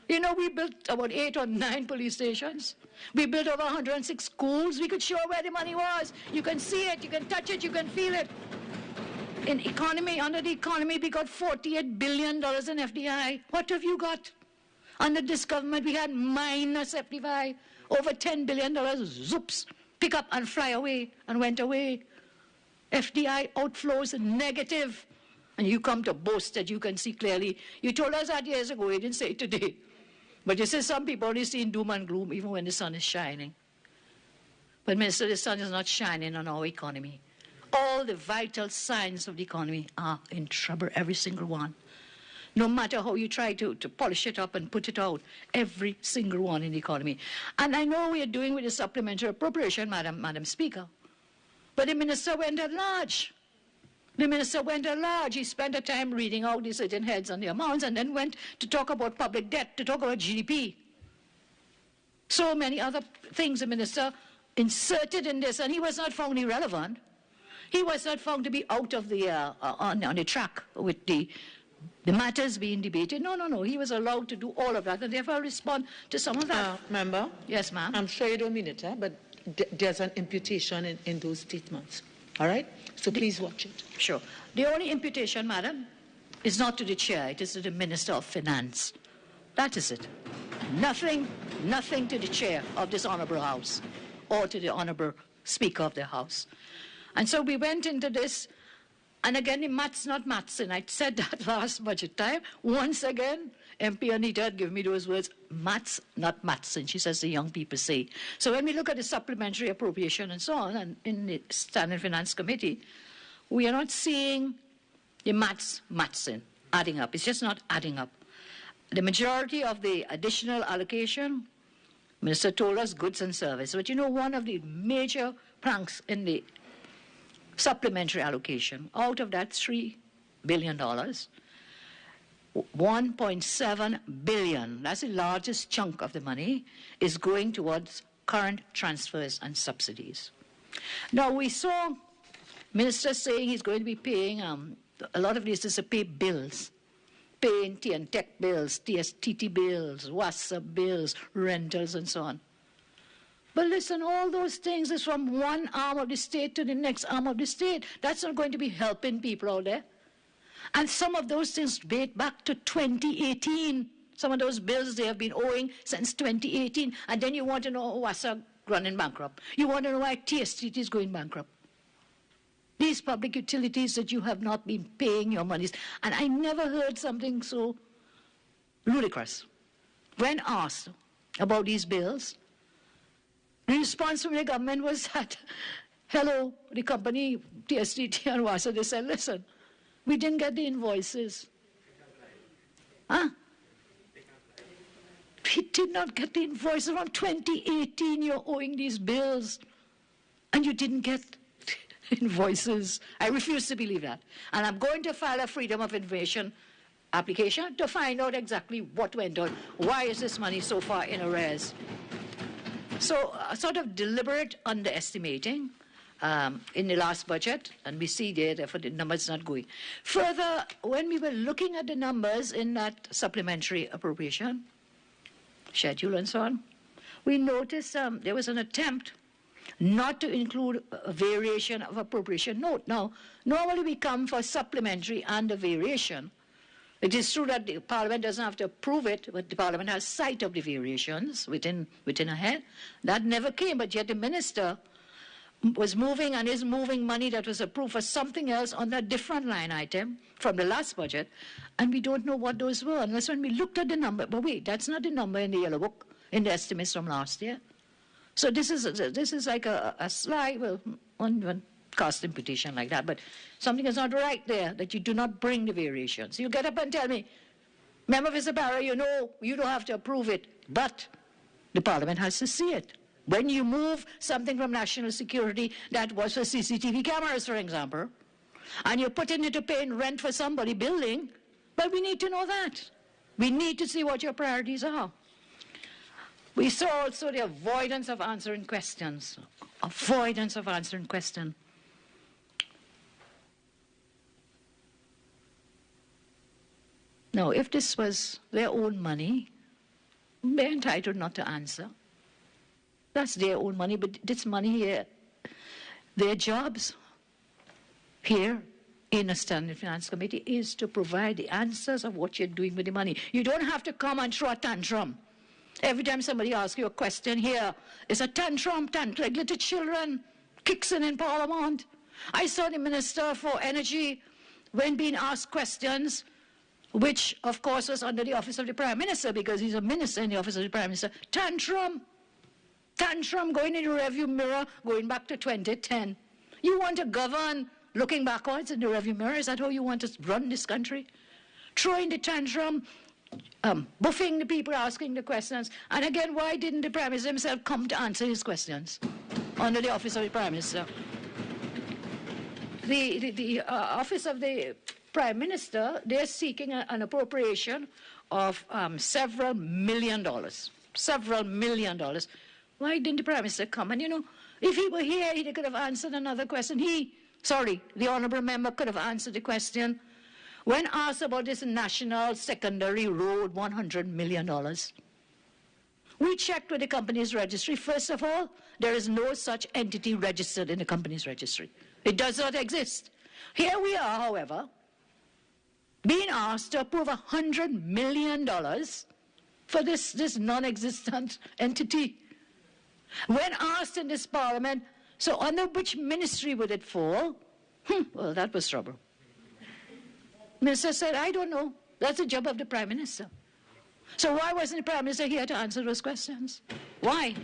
Speaker 1: You know, we built about 8 or 9 police stations. We built over 106 schools. We could show where the money was. You can see it, you can touch it, you can feel it. In economy, under the economy, we got $48 billion in FDI. What have you got? Under this government, we had minus FDI, over $10 billion. Zoops, pick up and fly away and went away. FDI outflows negative. And you come to boast that you can see clearly. You told us that years ago, you didn't say it today. But you say some people only see in doom and gloom even when the sun is shining. But Minister, the sun is not shining on our economy. All the vital signs of the economy are in trouble, every single one. No matter how you try to polish it up and put it out, every single one in the economy. And I know we are doing with the supplementary appropriation, Madam Speaker. But the minister went at large. The minister went at large. He spent the time reading out the certain heads and the amounts and then went to talk about public debt, to talk about GDP. So many other things the minister inserted in this, and he was not found irrelevant. He was not found to be out of the, on the track with the the matters being debated. No. He was allowed to do all of that, and therefore I'll respond to some of that.
Speaker 4: Member?
Speaker 1: Yes, ma'am.
Speaker 4: I'm sure you don't mean it, but there's an imputation in those statements. All right? So please watch it.
Speaker 1: Sure. The only imputation, madam, is not to the chair. It is to the Minister of Finance. That is it. Nothing to the chair of this Honourable House or to the Honourable Speaker of the House. And so we went into this, and again, the maths, not maths, and I said that last budget time. Once again, MP Anita had given me those words, maths, not maths, and she says the young people say. So when we look at the supplementary appropriation and so on, and in the Standing Finance Committee, we are not seeing the maths in, adding up. It's just not adding up. The majority of the additional allocation, Minister told us goods and service. But you know, one of the major pranks in the supplementary allocation, out of that $3 billion, 1.7 billion, that's the largest chunk of the money, is going towards current transfers and subsidies. Now, we saw Minister saying he's going to be paying, a lot of this is to pay bills, paying TNTech bills, TT bills, WhatsApp bills, rentals, and so on. But listen, all those things is from one arm of the state to the next arm of the state. That's not going to be helping people out there. And some of those things date back to 2018. Some of those bills they have been owing since 2018. And then you want to know WhatsApp running bankrupt. You want to know why TSTT is going bankrupt. These public utilities that you have not been paying your monies. And I never heard something so ludicrous. When asked about these bills, the response from the government was that, hello, the company, TSTT and WASA, they said, listen, we didn't get the invoices. Huh? We did not get the invoices. Around 2018, you're owing these bills, and you didn't get invoices. I refuse to believe that. And I'm going to file a Freedom of Information application to find out exactly what went on. Why is this money so far in arrears? So a sort of deliberate underestimating in the last budget, and we see there, therefore the numbers not going. Further, when we were looking at the numbers in that supplementary appropriation schedule and so on, we noticed there was an attempt not to include a variation of appropriation note. Now, normally we come for supplementary and a variation. It is true that the Parliament doesn't have to approve it, but the Parliament has sight of the variations within a head. That never came, but yet the Minister was moving and is moving money that was approved for something else on a different line item from the last budget, and we don't know what those were unless when we looked at the number. But wait, that's not the number in the Yellow Book, in the estimates from last year. So this is like a slide, well, one cost imputation like that, but something is not right there, that you do not bring the variations. You get up and tell me, Member Mr. Barra, you know, you don't have to approve it, but the Parliament has to see it. When you move something from national security that was for CCTV cameras, for example, and you're putting it to paying rent for somebody building, but we need to know that. We need to see what your priorities are. We saw also the avoidance of answering questions. Avoidance of answering questions. Now, if this was their own money, they're entitled not to answer. That's their own money, but this money here, their jobs here in a Standing Finance Committee is to provide the answers of what you're doing with the money. You don't have to come and throw a tantrum. Every time somebody asks you a question here, it's a tantrum, like little children, kicks in Parliament. I saw the Minister for Energy when being asked questions, which of course was under the office of the Prime Minister because he's a minister in the office of the Prime Minister. Tantrum, going in the review mirror, going back to 2010. You want to govern looking backwards in the review mirror? Is that how you want to run this country? Throwing the tantrum, buffing the people asking the questions. And again, why didn't the Prime Minister himself come to answer his questions under the office of the Prime Minister? The office of the Prime Minister, they're seeking an appropriation of several million dollars. Why didn't the Prime Minister come? And, you know, if he were here, he could have answered another question. The Honourable Member could have answered the question, when asked about this national secondary road, $100 million, we checked with the company's registry. First of all, there is no such entity registered in the company's registry. It does not exist. Here we are, however, being asked to approve $100 million for this non-existent entity. When asked in this parliament, so under which ministry would it fall? Well, that was trouble. Minister said, I don't know. That's the job of the Prime Minister. So why wasn't the Prime Minister here to answer those questions? Why?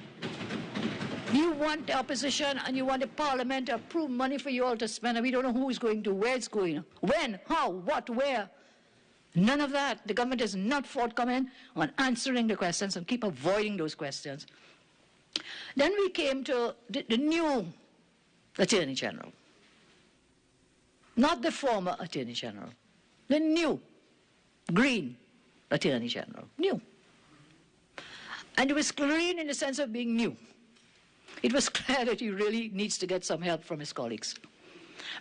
Speaker 1: You want the opposition and you want the Parliament to approve money for you all to spend, and we don't know who is going to, where it's going, when, how, what, where. None of that. The government is not forthcoming on answering the questions and keep avoiding those questions. Then we came to the new Attorney General. Not the former Attorney General. The new, green Attorney General. New. And it was green in the sense of being new. It was clear that he really needs to get some help from his colleagues.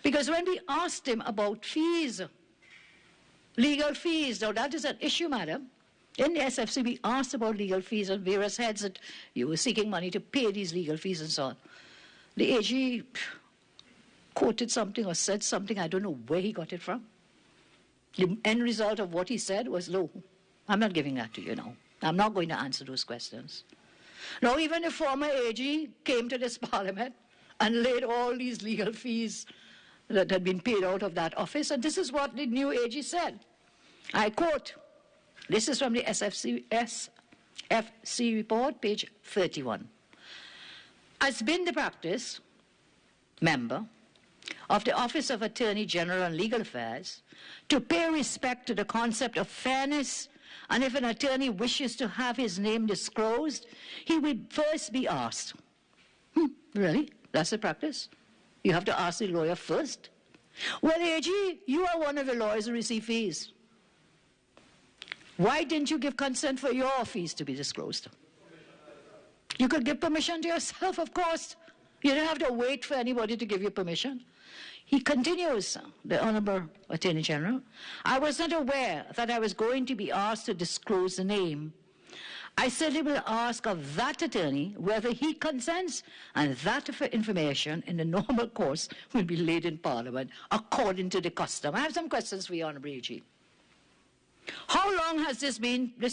Speaker 1: Because when we asked him about fees, legal fees, now that is an issue, madam. In the SFC, we asked about legal fees on various heads that you were seeking money to pay these legal fees and so on. The AG quoted something or said something, I don't know where he got it from. The end result of what he said was, no, I'm not giving that to you now. I'm not going to answer those questions. Now, even the former AG came to this parliament and laid all these legal fees that had been paid out of that office, and this is what the new AG said. I quote, this is from the SFC report, page 31. Has been the practice, member, of the Office of Attorney General on Legal Affairs to pay respect to the concept of fairness, and if an attorney wishes to have his name disclosed, he will first be asked. Really? That's the practice? You have to ask the lawyer first? Well, AG, you are one of the lawyers who receive fees. Why didn't you give consent for your fees to be disclosed? You could give permission to yourself, of course. You don't have to wait for anybody to give you permission. He continues, the Honourable Attorney General, I was not aware that I was going to be asked to disclose the name. I certainly will ask of that attorney whether he consents, and that information in the normal course will be laid in Parliament according to the custom. I have some questions for you, Honourable AG. How long has this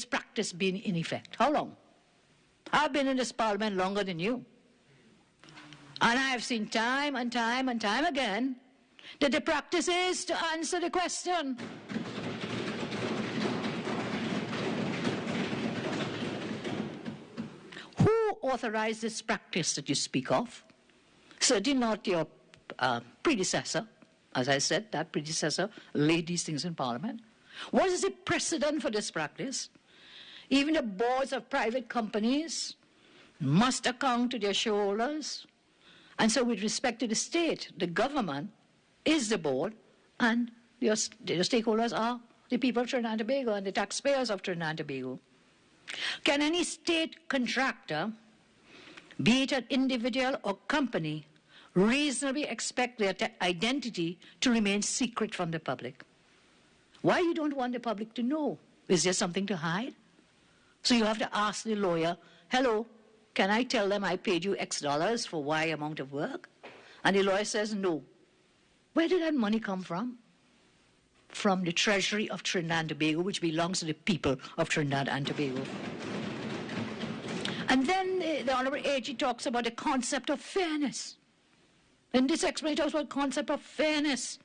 Speaker 1: practice been in effect? How long? I've been in this Parliament longer than you. And I have seen time and time and time again that the practice is to answer the question. Who authorized this practice that you speak of? Certainly not your predecessor. As I said, that predecessor laid these things in Parliament. What is the precedent for this practice? Even the boards of private companies must account to their shareholders. And so with respect to the state, the government is the board, and the stakeholders are the people of Trinidad and Tobago and the taxpayers of Trinidad and Tobago. Can any state contractor, be it an individual or company, reasonably expect their identity to remain secret from the public? Why you don't want the public to know? Is there something to hide? So you have to ask the lawyer, hello, can I tell them I paid you X dollars for Y amount of work? And the lawyer says no. Where did that money come from? From the Treasury of Trinidad and Tobago, which belongs to the people of Trinidad and Tobago. And then the Honourable AG talks about the concept of fairness. In this explanation, he talks about the concept of fairness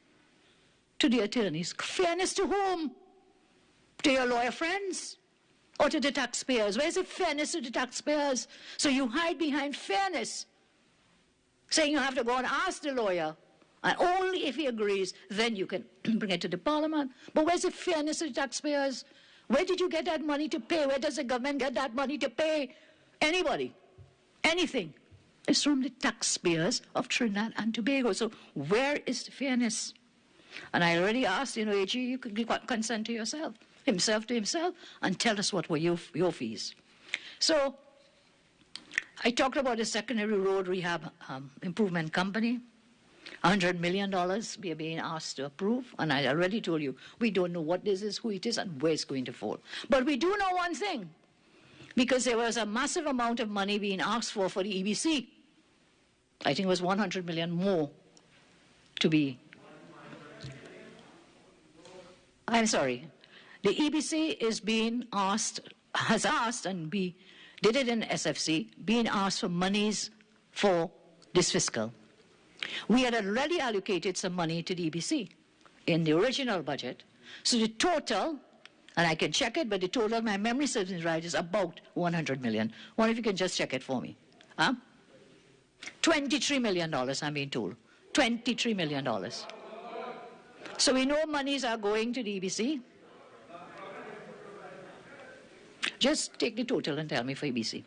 Speaker 1: to the attorneys. Fairness to whom? To your lawyer friends? Or to the taxpayers? Where's the fairness to the taxpayers? So you hide behind fairness, saying you have to go and ask the lawyer, and only if he agrees, then you can bring it to the Parliament. But where's the fairness to the taxpayers? Where did you get that money to pay? Where does the government get that money to pay anybody? Anything. It's from the taxpayers of Trinidad and Tobago. So where is the fairness? And I already asked, AG, you could give consent to yourself, himself to himself, and tell us what were your fees. So I talked about the secondary road rehab improvement company. $100 million we are being asked to approve, and I already told you, we don't know what this is, who it is, and where it's going to fall. But we do know one thing, because there was a massive amount of money being asked for the EBC. I think it was 100 million more to be. I'm sorry. The EBC is being asked, has asked, and we did it in SFC, being asked for monies for this fiscal. We had already allocated some money to the EBC in the original budget. So the total, and I can check it, but the total, my memory serves me right, is about 100 million. One of you can just check it for me. Huh? $23 million, I'm being told. $23 million. So we know monies are going to the EBC. Just take the total and tell me for EBC.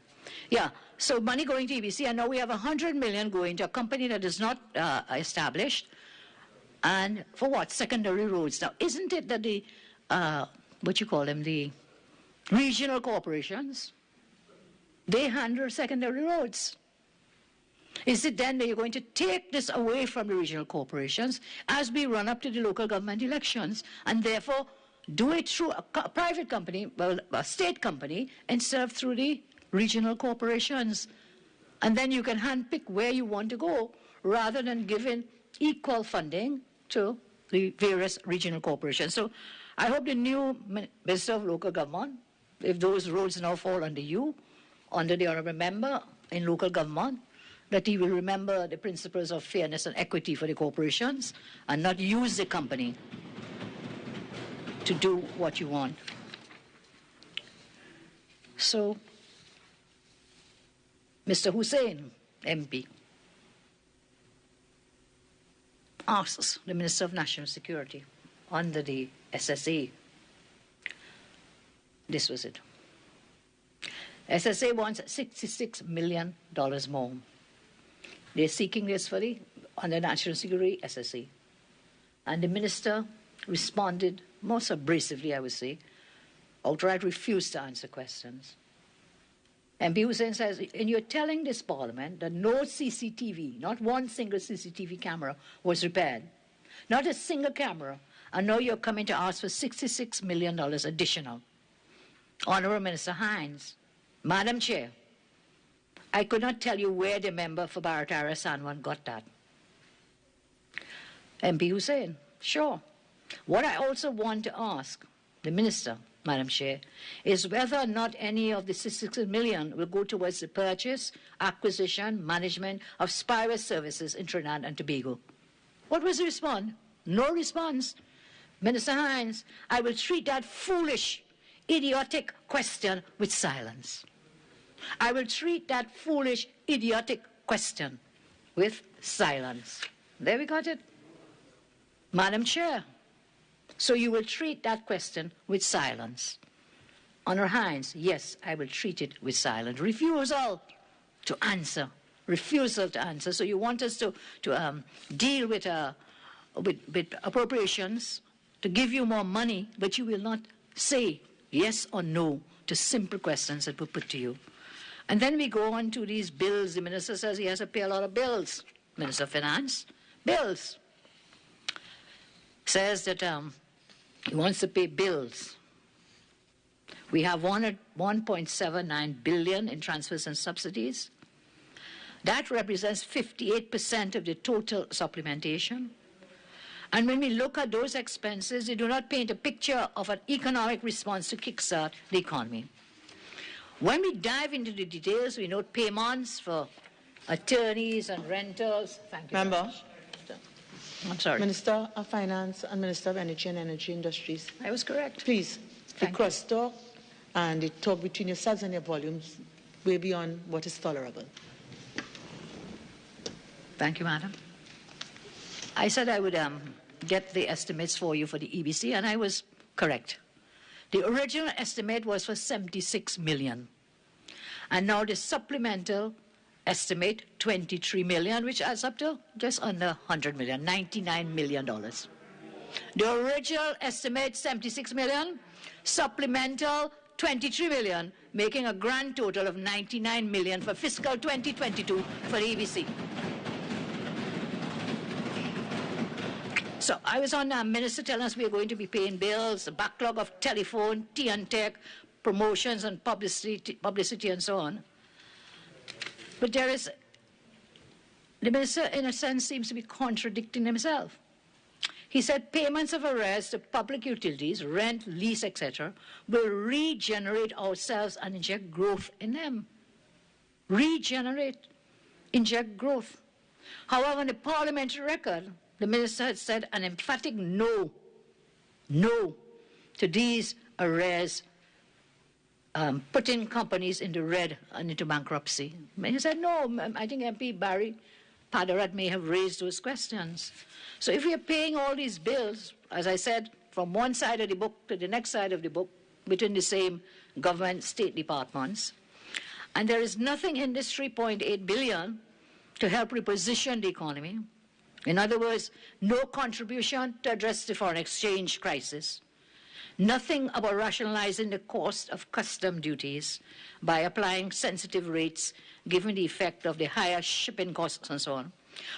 Speaker 1: Yeah, so money going to EBC, and now we have 100 million going to a company that is not established. And for what? Secondary roads. Now, isn't it that the, what you call them, the regional corporations, they handle secondary roads? Is it then that you're going to take this away from the regional corporations as we run up to the local government elections, and therefore do it through a private company, well, a state company, instead of through the regional corporations? And then you can handpick where you want to go, rather than giving equal funding to the various regional corporations. So I hope the new Minister of Local Government, if those roads now fall under you, under the Honourable Member in local government, that he will remember the principles of fairness and equity for the corporations and not use the company to do what you want. So, Mr. Hussain, MP, asks the Minister of National Security under the SSA. This was it. SSA wants $66 million more. They're seeking this for the under National Security SSA. And the Minister responded most abrasively, I would say, outright refused to answer questions. MP Hussain says, and you're telling this Parliament that no CCTV, not one single CCTV camera was repaired, not a single camera, and now you're coming to ask for $66 million additional. Honourable Minister Hines, Madam Chair, I could not tell you where the member for Barataria Sanwan got that. MP Hussain, sure. What I also want to ask the Minister, Madam Chair, is whether or not any of the 66 million will go towards the purchase, acquisition, management of spyware services in Trinidad and Tobago. What was the response? No response. Minister Hines, I will treat that foolish, idiotic question with silence. I will treat that foolish, idiotic question with silence. There we got it. Madam Chair, so you will treat that question with silence. Honour Hines, yes, I will treat it with silence. Refusal to answer. Refusal to answer. So you want us to deal with appropriations, to give you more money, but you will not say yes or no to simple questions that were put to you. And then we go on to these bills. The Minister says he has to pay a lot of bills. Minister of Finance, bills. Says that he wants to pay bills. We have 1.79 billion in transfers and subsidies. That represents 58% of the total supplementation. And when we look at those expenses, they do not paint a picture of an economic response to kickstart the economy. When we dive into the details, we note payments for attorneys and renters. Thank you.
Speaker 4: Member.
Speaker 1: I'm sorry.
Speaker 4: Minister of Finance and Minister of Energy and Energy Industries.
Speaker 1: I was correct.
Speaker 4: Please, the crosstalk and the talk between yourselves and your volumes way beyond what is tolerable.
Speaker 1: Thank you, Madam. I said I would get the estimates for you for the EBC, and I was correct. The original estimate was for 76 million. And now the supplemental estimate, 23 million, which adds up to just under 100 million, $99 million. The original estimate, 76 million, supplemental, 23 million, making a grand total of 99 million for fiscal 2022 for the EBC. So I was on Minister telling us we are going to be paying bills, a backlog of telephone, tea and tech, promotions and publicity and so on. But there is, the minister in a sense seems to be contradicting himself. He said payments of arrears to public utilities, rent, lease, etc., will regenerate ourselves and inject growth in them. Regenerate, inject growth. However, on the parliamentary record, the minister had said an emphatic no to these arrears, putting companies into red and into bankruptcy. He said no. I think MP Barry Padarat may have raised those questions. So if we are paying all these bills, as I said, from one side of the book to the next side of the book, within the same government, state departments, and there is nothing in this 3.8 billion to help reposition the economy. In other words, no contribution to address the foreign exchange crisis, nothing about rationalizing the cost of custom duties by applying sensitive rates given the effect of the higher shipping costs and so on.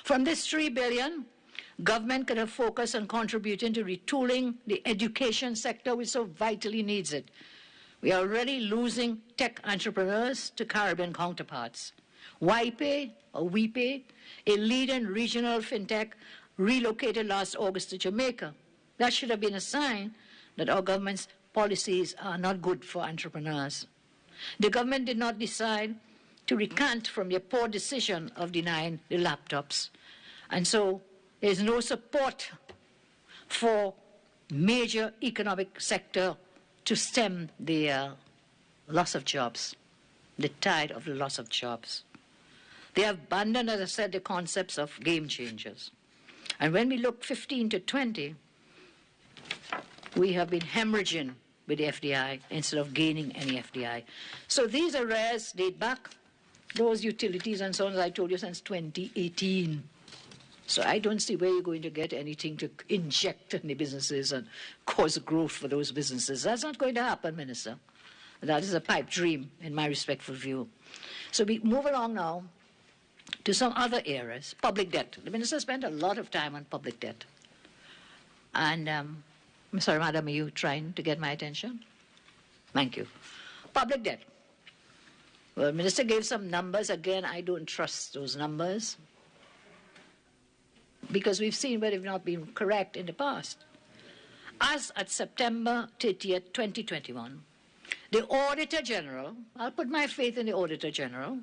Speaker 1: From this 3 billion, government could have focused on contributing to retooling the education sector, which so vitally needs it. We are already losing tech entrepreneurs to Caribbean counterparts. YPay, or WePay, a leading regional fintech, relocated last August to Jamaica. That should have been a sign that our government's policies are not good for entrepreneurs. The government did not decide to recant from their poor decision of denying the laptops. And so there's no support for major economic sector to stem the loss of jobs, the tide of the loss of jobs. They have abandoned, as I said, the concepts of game changers. And when we look 15 to 20, we have been hemorrhaging with the FDI instead of gaining any FDI. So these arrears date back, those utilities and so on, as I told you, since 2018. So I don't see where you're going to get anything to inject in the businesses and cause growth for those businesses. That's not going to happen, Minister. That is a pipe dream, in my respectful view. So we move along now to some other areas. Public debt. The Minister spent a lot of time on public debt. And I'm sorry, Madam, are you trying to get my attention? Thank you. Public debt. Well, the Minister gave some numbers. Again, I don't trust those numbers because we've seen where they've not been correct in the past. As at September 30th, 2021, the Auditor General, I'll put my faith in the Auditor General,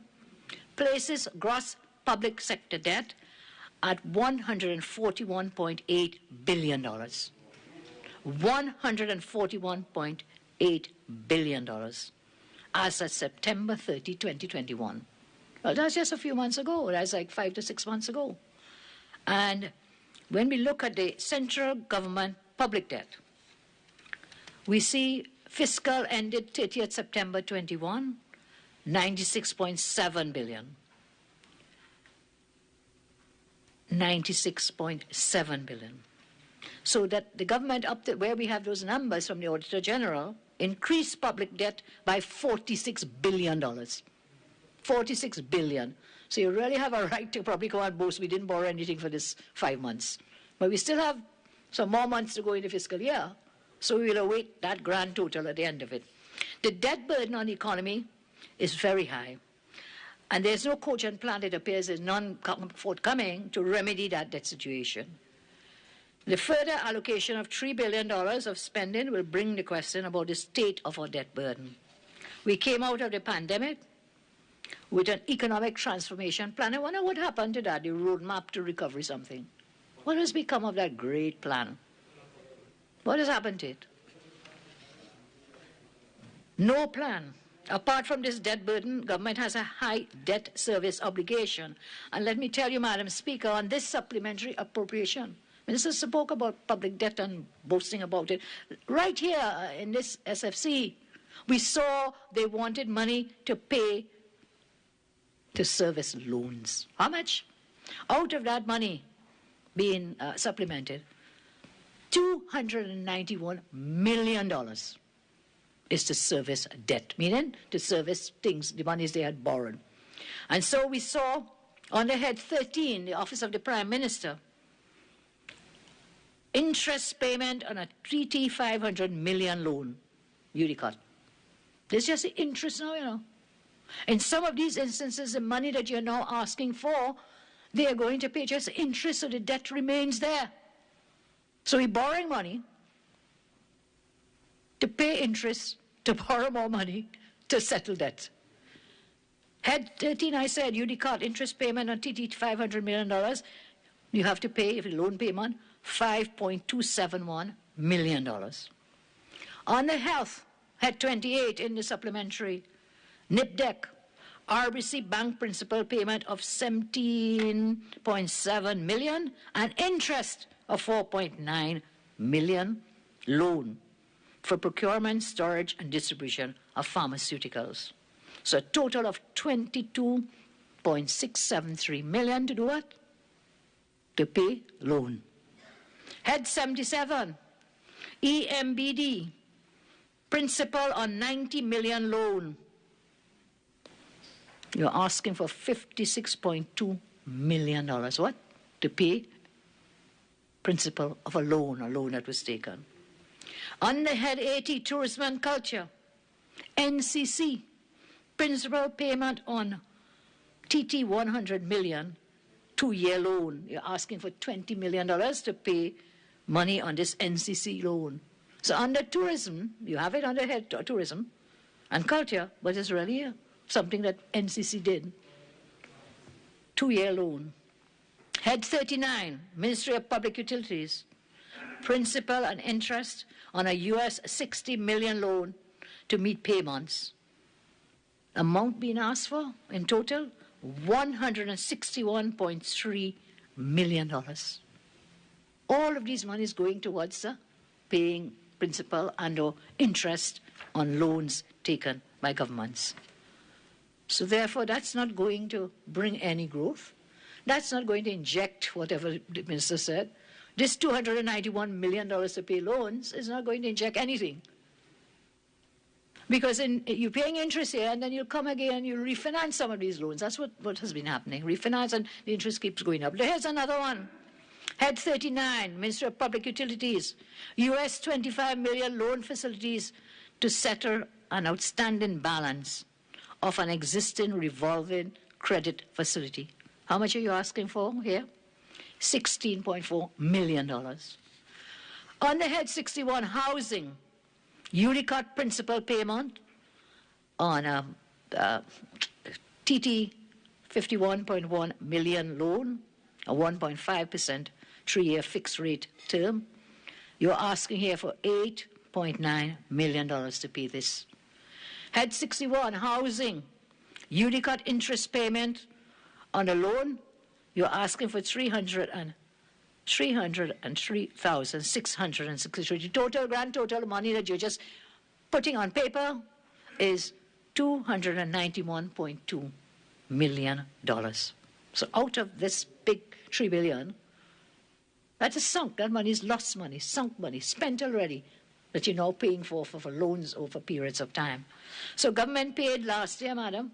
Speaker 1: places gross public sector debt at $141.8 billion. $141.8 billion as of September 30, 2021. Well, that's just a few months ago. That's like 5 to 6 months ago. And when we look at the central government public debt, we see fiscal ended 30th September 21, 96.7 billion. 96.7 billion. So that the government, up to where we have those numbers from the Auditor General, increased public debt by $46 billion. $46 billion. So you really have a right to probably go and boast we didn't borrow anything for this 5 months. But we still have some more months to go in the fiscal year. So we will await that grand total at the end of it. The debt burden on the economy is very high. And there's no cogent plan, it appears, is none forthcoming to remedy that debt situation. The further allocation of $3 billion of spending will bring the question about the state of our debt burden. We came out of the pandemic with an economic transformation plan. I wonder what happened to that, the roadmap to recovery something. What has become of that great plan? What has happened to it? No plan. Apart from this debt burden, government has a high debt service obligation. And let me tell you, Madam Speaker, on this supplementary appropriation, Minister spoke about public debt and boasting about it. Right here in this SFC, we saw they wanted money to pay to service loans. How much? Out of that money being supplemented, $291 million is to service debt, meaning to service things, the monies they had borrowed. And so we saw on the head 13, the Office of the Prime Minister, interest payment on a treaty 500 million loan, UDICOT. There's just the interest now, you know. In some of these instances, the money that you're now asking for, they are going to pay just interest, so the debt remains there. So we're borrowing money to pay interest, to borrow more money, to settle debt. Head 13, I said, UDICOT, interest payment on TT $500 million, you have to pay, if a loan payment, $5.271 million. On the health, Head 28 in the supplementary, NIPDEC, RBC bank principal payment of $17.7 million and interest of $4.9 million loan for procurement, storage, and distribution of pharmaceuticals. So a total of $22.673 million to do what? To pay loan. Head 77, EMBD, principal on $90 million loan. You're asking for $56.2 million. What? To pay principal of a loan that was taken. Under Head 80, Tourism and Culture, NCC, principal payment on TT 100 million, 2-year loan. You're asking for $20 million to pay money on this NCC loan. So under tourism, you have it under Head Tourism and Culture, but it's really something that NCC did. 2-year loan. Head 39, Ministry of Public Utilities, principal and interest on a US $60 million loan to meet payments. Amount being asked for in total, $161.3 million. All of these money is going towards paying principal and or interest on loans taken by governments. So therefore, that's not going to bring any growth. That's not going to inject whatever the minister said. This $291 million to pay loans is not going to inject anything. Because you're paying interest here, and then you'll come again and you'll refinance some of these loans. That's what has been happening. Refinance, and the interest keeps going up. Here's another one. Head 39, Ministry of Public Utilities, US $25 million loan facilities to settle an outstanding balance of an existing revolving credit facility. How much are you asking for here? $16.4 million. On the Head 61, Housing, UDICOT principal payment on a TT 51.1 million loan, a 1.5% 3-year fixed rate term. You're asking here for $8.9 million to pay this. Head 61, Housing, UDICOT interest payment on a loan, you're asking for $303,663. Grand total money that you're just putting on paper is $291.2 million. So out of this big $3 billion, that is sunk. That money is lost money, sunk money, spent already, that you're now paying for loans over periods of time. So government paid last year, madam,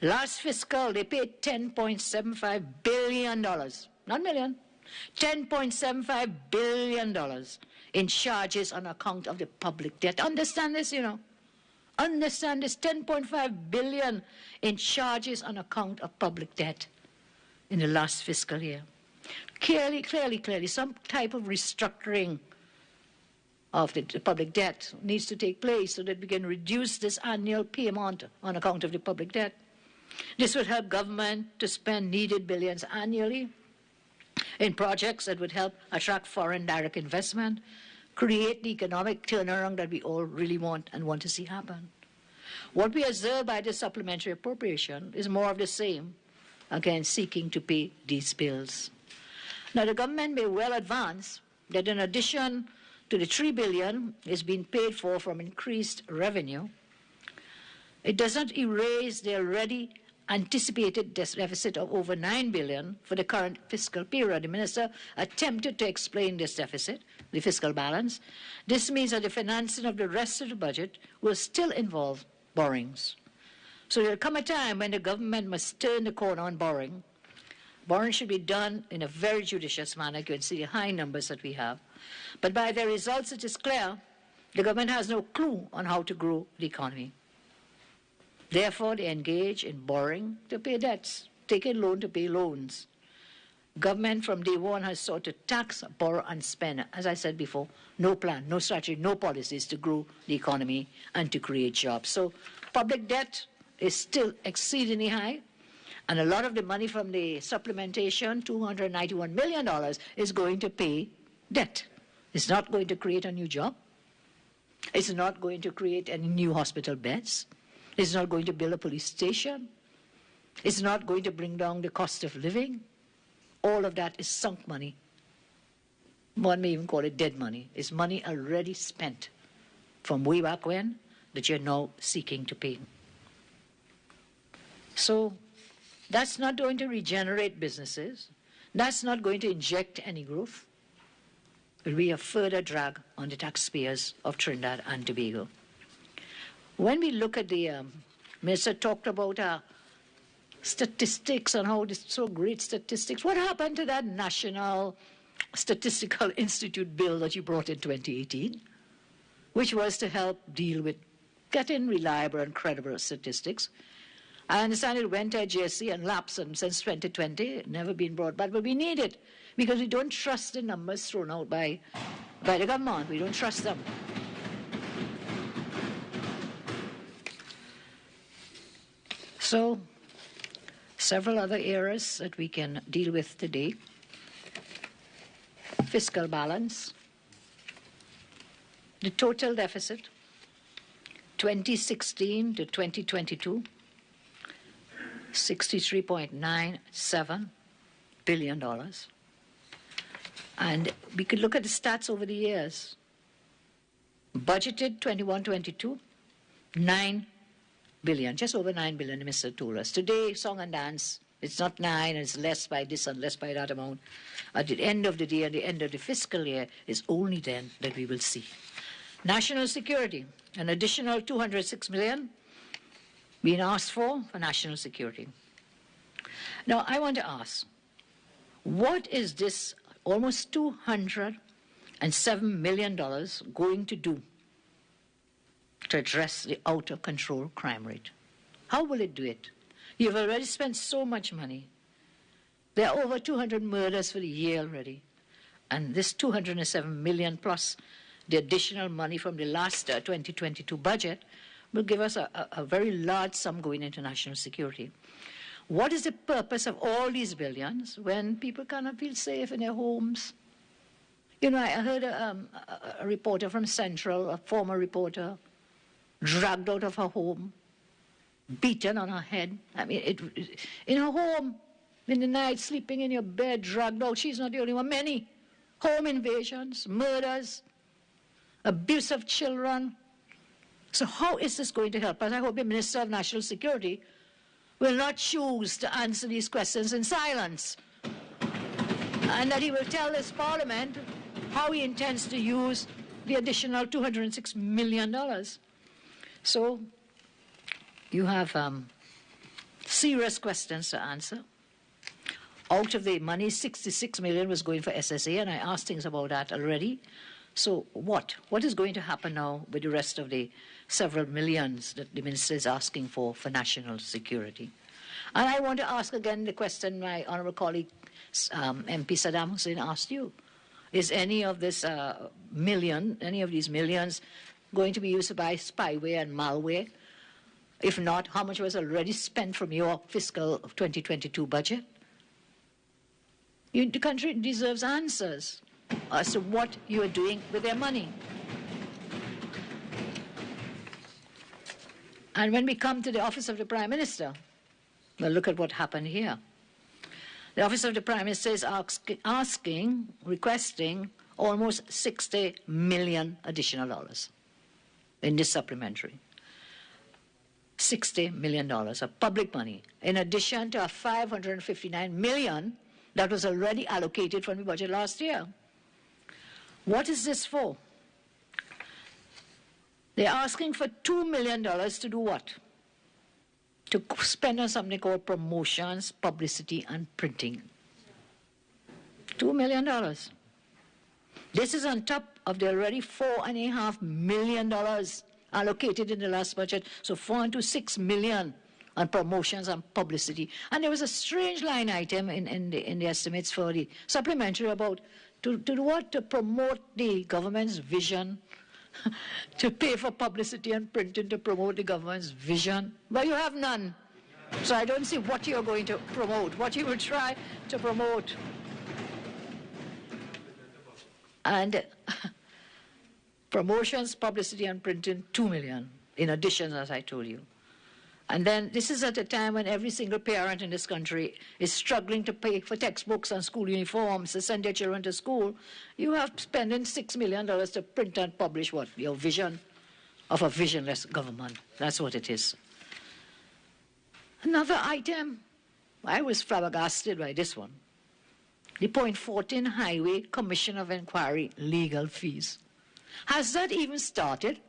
Speaker 1: last fiscal, they paid $10.75 billion, not million, $10.75 billion in charges on account of the public debt. Understand this, you know. Understand this, $10.5 billion in charges on account of public debt in the last fiscal year. Clearly, some type of restructuring of the public debt needs to take place so that we can reduce this annual payment on account of the public debt. This would help government to spend needed billions annually in projects that would help attract foreign direct investment, create the economic turnaround that we all really want to see happen. What we observe by the supplementary appropriation is more of the same, again, seeking to pay these bills. Now, the government may well advance that in addition to the $3 billion is being paid for from increased revenue, it does not erase the already anticipated deficit of over $9 billion for the current fiscal period. The minister attempted to explain this deficit, the fiscal balance. This means that the financing of the rest of the budget will still involve borrowings. So there will come a time when the government must turn the corner on borrowing Borrowing should be done in a very judicious manner. You can see the high numbers that we have. But by their results, it is clear the government has no clue on how to grow the economy. Therefore, they engage in borrowing to pay debts, taking loan to pay loans. Government from day one has sought to tax, borrow, and spend. As I said before, no plan, no strategy, no policies to grow the economy and to create jobs. So public debt is still exceedingly high, and a lot of the money from the supplementation, $291 million, is going to pay debt. It's not going to create a new job. It's not going to create any new hospital beds. It's not going to build a police station. It's not going to bring down the cost of living. All of that is sunk money. One may even call it dead money. It's money already spent from way back when that you're now seeking to pay. So that's not going to regenerate businesses. That's not going to inject any growth. It will be a further drag on the taxpayers of Trinidad and Tobago. When we look at the Minister talked about statistics and how this so great statistics. What happened to that National Statistical Institute bill that you brought in 2018, which was to help deal with getting reliable and credible statistics? I understand it went to JSC and lapsed, and since 2020, it never been brought back. But we need it because we don't trust the numbers thrown out by the government. We don't trust them. So, several other areas that we can deal with today. Fiscal balance. The total deficit, 2016 to 2022, $63.97 billion. And we could look at the stats over the years. Budgeted 21-22, 9 billion, just over 9 billion, Mr. told us. Today, song and dance, it's not 9, it's less by this and less by that amount. At the end of the day, at the end of the fiscal year, it's only then that we will see. National security, an additional 206 million being asked for national security. Now, I want to ask, what is this almost $207 million going to do to address the out-of-control crime rate? How will it do it? You've already spent so much money. There are over 200 murders for the year already. And this 207 million plus the additional money from the last 2022 budget will give us a very large sum going into national security. What is the purpose of all these billions when people cannot feel safe in their homes? You know, I heard a reporter from Central, a former reporter, dragged out of her home, beaten on her head. I mean, in her home, in the night, sleeping in your bed, dragged out. She's not the only one. Many home invasions, murders, abuse of children. So how is this going to help us? I hope the Minister of National Security will not choose to answer these questions in silence, and that he will tell this Parliament how he intends to use the additional $206 million. So you have serious questions to answer. Out of the money, 66 million was going for SSA, and I asked things about that already. So what? What is going to happen now with the rest of the several millions that the minister is asking for national security? And I want to ask again the question my honourable colleague MP Saddam Hussein asked you. Is any of this any of these millions going to be used to buy spyware and malware? If not, how much was already spent from your fiscal 2022 budget? The country deserves answers as to what you are doing with their money. And when we come to the Office of the Prime Minister, well, look at what happened here. The Office of the Prime Minister is requesting almost $60 million additional dollars in this supplementary. $60 million of public money, in addition to a $559 million that was already allocated from the budget last year. What is this for? They're asking for $2 million to do what? To spend on something called promotions, publicity, and printing. $2 million. This is on top of the already $4.5 million allocated in the last budget, so $4 to $6 million on promotions and publicity. And there was a strange line item in the estimates for the supplementary about to do what? To promote the government's vision, to pay for publicity and printing to promote the government's vision. But you have none. So I don't see what you're going to promote, what you will try to promote. And promotions, publicity, and printing, $2 million, in addition, as I told you. And then this is at a time when every single parent in this country is struggling to pay for textbooks and school uniforms to send their children to school. You have spending $6 million to print and publish what? Your vision of a visionless government. That's what it is. Another item, I was flabbergasted by this one. The Point 14 Highway Commission of Inquiry legal fees. Has that even started?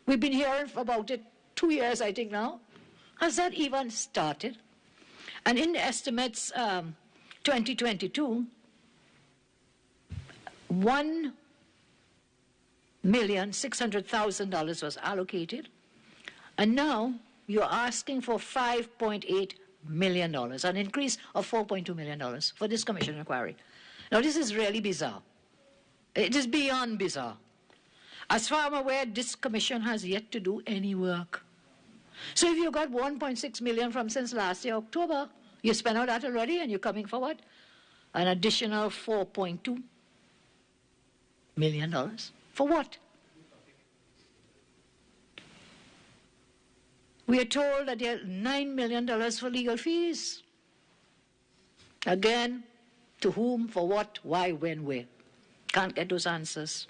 Speaker 1: We've been hearing about it 2 years, I think, now. Has that even started? And in the estimates 2022, $1,600,000 was allocated. And now you're asking for $5.8 million, an increase of $4.2 million for this commission inquiry. Now, this is really bizarre. It is beyond bizarre. As far as I'm aware, this commission has yet to do any work. So if you got $1.6 million from since last year, October, you spent all that already and you're coming for what? An additional $4.2 million. For what? We are told that there are $9 million for legal fees. Again, to whom, for what, why, when, where? Can't get those answers.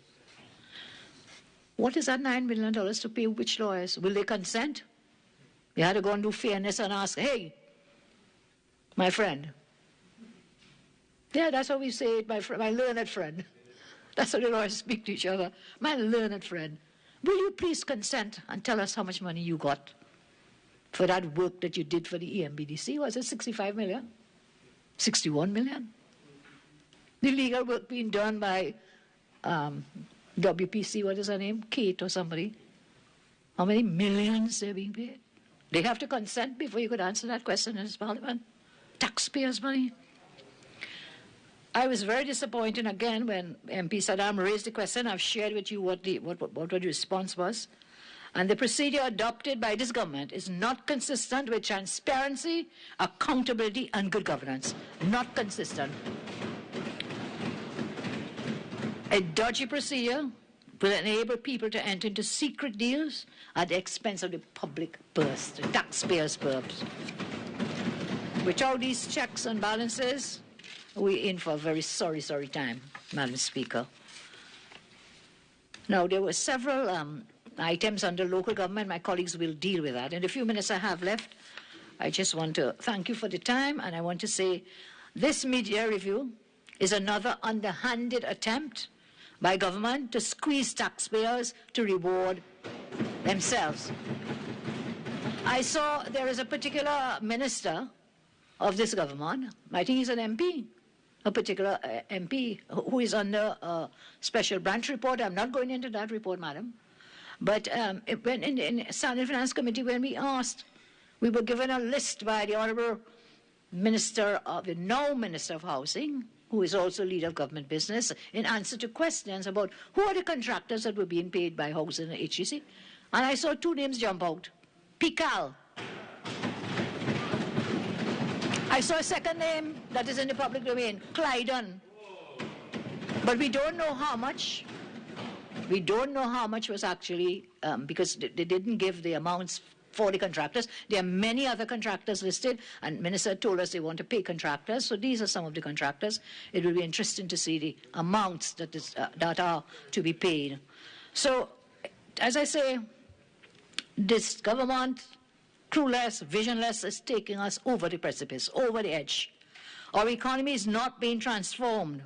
Speaker 1: What is that $9 million to pay which lawyers? Will they consent? You had to go and do fairness and ask, hey, my friend. Yeah, that's how we say it, my learned friend. That's how the lawyers speak to each other. My learned friend, will you please consent and tell us how much money you got for that work that you did for the EMBDC? Was it 65 million? 61 million? The legal work being done by WPC, what is her name? Kate or somebody. How many millions they're being paid? They have to consent before you could answer that question in this parliament. Taxpayers' money. I was very disappointed again when MP Saddam raised the question. I've shared with you what the response was. And the procedure adopted by this government is not consistent with transparency, accountability, and good governance. Not consistent. A dodgy procedure will enable people to enter into secret deals at the expense of the public purse, the taxpayers' purse. Without these checks and balances, we're in for a very sorry time, Madam Speaker. Now, there were several items under local government. My colleagues will deal with that. In the few minutes I have left, I just want to thank you for the time, and I want to say this media review is another underhanded attempt by government to squeeze taxpayers to reward themselves. I saw there is a particular minister of this government, I think he's an MP, a particular MP who is under a special branch report. I'm not going into that report, madam. But when in the Standing Finance Committee, when we asked, we were given a list by the Honourable Minister of the now Minister of Housing, who is also leader of government business, in answer to questions about who are the contractors that were being paid by Housing and HGC. And I saw two names jump out. Pical. I saw a second name that is in the public domain, Clydon. But we don't know how much. We don't know how much was actually, because they didn't give the amounts for the contractors. There are many other contractors listed, and Minister told us they want to pay contractors. So these are some of the contractors. It will be interesting to see the amounts that are to be paid. So, as I say, this government, clueless, visionless, is taking us over the precipice, over the edge. Our economy is not being transformed.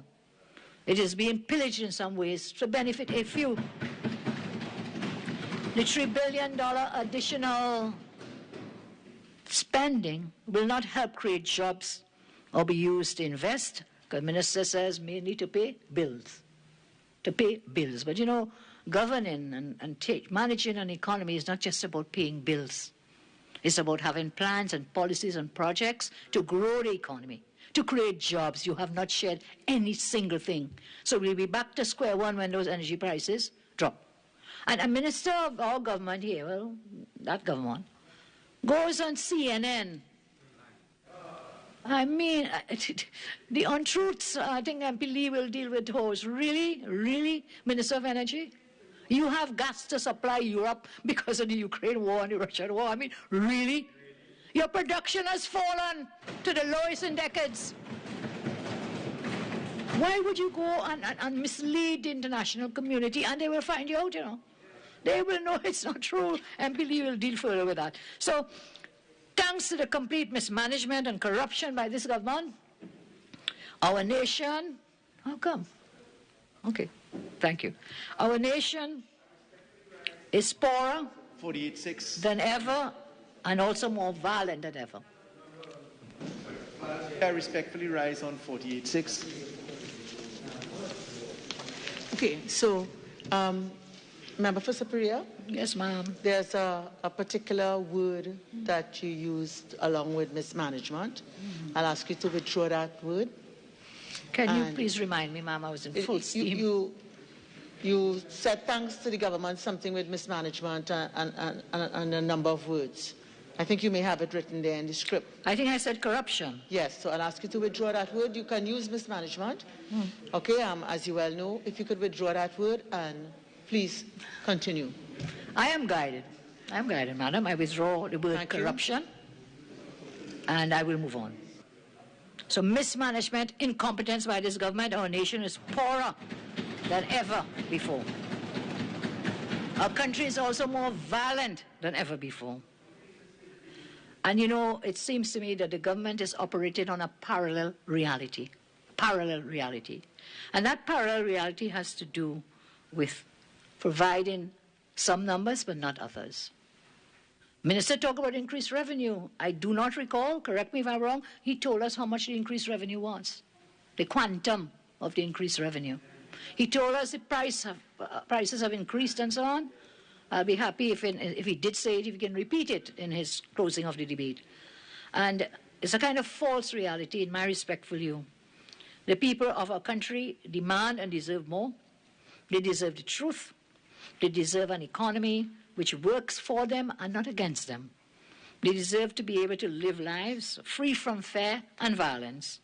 Speaker 1: It is being pillaged in some ways to benefit a few. The $3 billion additional spending will not help create jobs or be used to invest Because the minister says mainly to pay bills. To pay bills. But you know, governing and managing an economy is not just about paying bills. It's about having plans and policies and projects to grow the economy, to create jobs. You have not shared any single thing. So we'll be back to square one when those energy prices drop. And a minister of our government here, well, that government, goes on CNN. I mean, the untruths, I think MP Lee will deal with those. Really? Really, Minister of Energy? You have gas to supply Europe because of the Ukraine war and the Russian war. I mean, really? Your production has fallen to the lowest in decades. Why would you go and mislead the international community? And they will find you out, you know. They will know it's not true. MP Lee will deal further with that. So, thanks to the complete mismanagement and corruption by this government, our nation, how come? Okay, thank you. Our nation is poorer
Speaker 3: 48.6
Speaker 1: than ever and also more violent than ever.
Speaker 3: I respectfully rise on 48.6.
Speaker 4: Okay, so, Member for Superior?
Speaker 1: Yes, ma'am.
Speaker 4: There's a particular word that you used along with mismanagement. I'll ask you to withdraw that word.
Speaker 1: Can you please remind me, ma'am? I was in full steam.
Speaker 4: You said thanks to the government something with mismanagement and a number of words. I think you may have it written there in the script.
Speaker 1: I think I said corruption.
Speaker 4: Yes, so I'll ask you to withdraw that word. You can use mismanagement. Okay, as you well know, if you could withdraw that word and please continue.
Speaker 1: I am guided. I am guided, madam. I withdraw the word
Speaker 4: Thank you.
Speaker 1: corruption and I will move on. So mismanagement, incompetence by this government, our nation is poorer than ever before. Our country is also more violent than ever before. And you know, it seems to me that the government is operating on a parallel reality. Parallel reality. And that parallel reality has to do with providing some numbers but not others. Minister talked about increased revenue. I do not recall, correct me if I'm wrong, he told us how much the increased revenue was, the quantum of the increased revenue. He told us the prices have increased and so on. I'll be happy if he did say it, if he can repeat it in his closing of the debate. And it's a kind of false reality, in my respectful view. The people of our country demand and deserve more. They deserve the truth. They deserve an economy which works for them and not against them. They deserve to be able to live lives free from fear and violence.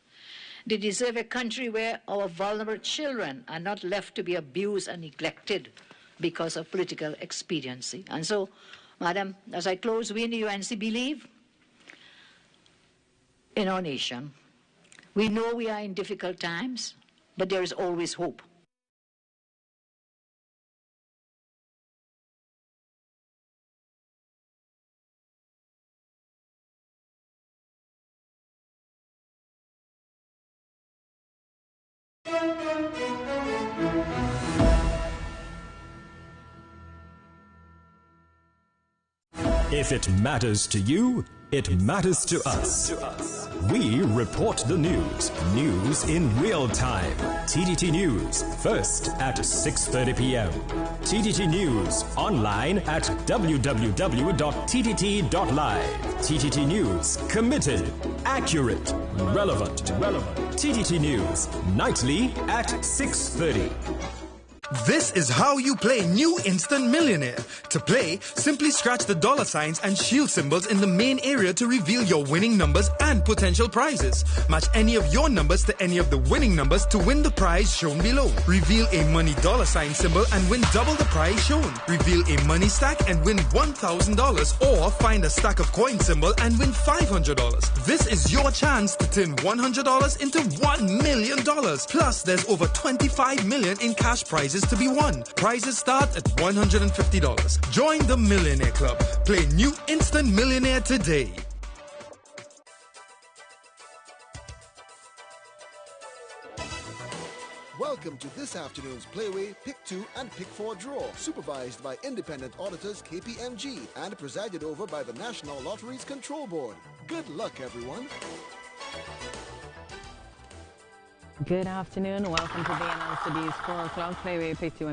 Speaker 1: They deserve a country where our vulnerable children are not left to be abused and neglected because of political expediency. And so, Madam, as I close, we in the UNC believe in our nation. We know we are in difficult times, but there is always hope.
Speaker 7: If it matters to you, it matters to us. We report the news. News in real time. TDT News, first at 6:30 p.m. TDT News, online at www.tdt.live. TDT News, committed, accurate, relevant. TDT News, nightly at 6:30.
Speaker 8: This is how you play New Instant Millionaire. To play, simply scratch the dollar signs and shield symbols in the main area to reveal your winning numbers and potential prizes. Match any of your numbers to any of the winning numbers to win the prize shown below. Reveal a money dollar sign symbol and win double the prize shown. Reveal a money stack and win $1,000, or find a stack of coin symbol and win $500. This is your chance to turn $100 into $1 million. Plus, there's over $25 million in cash prizes to be won. Prizes start at $150. Join the Millionaire Club. Play New Instant Millionaire today.
Speaker 9: Welcome to this afternoon's Playway Pick 2 and Pick 4 draw, supervised by independent auditors KPMG and presided over by the National Lotteries Control Board. Good luck, everyone.
Speaker 10: Good afternoon. Welcome to the NLCD's 4 o'clock Playway Pick 2 and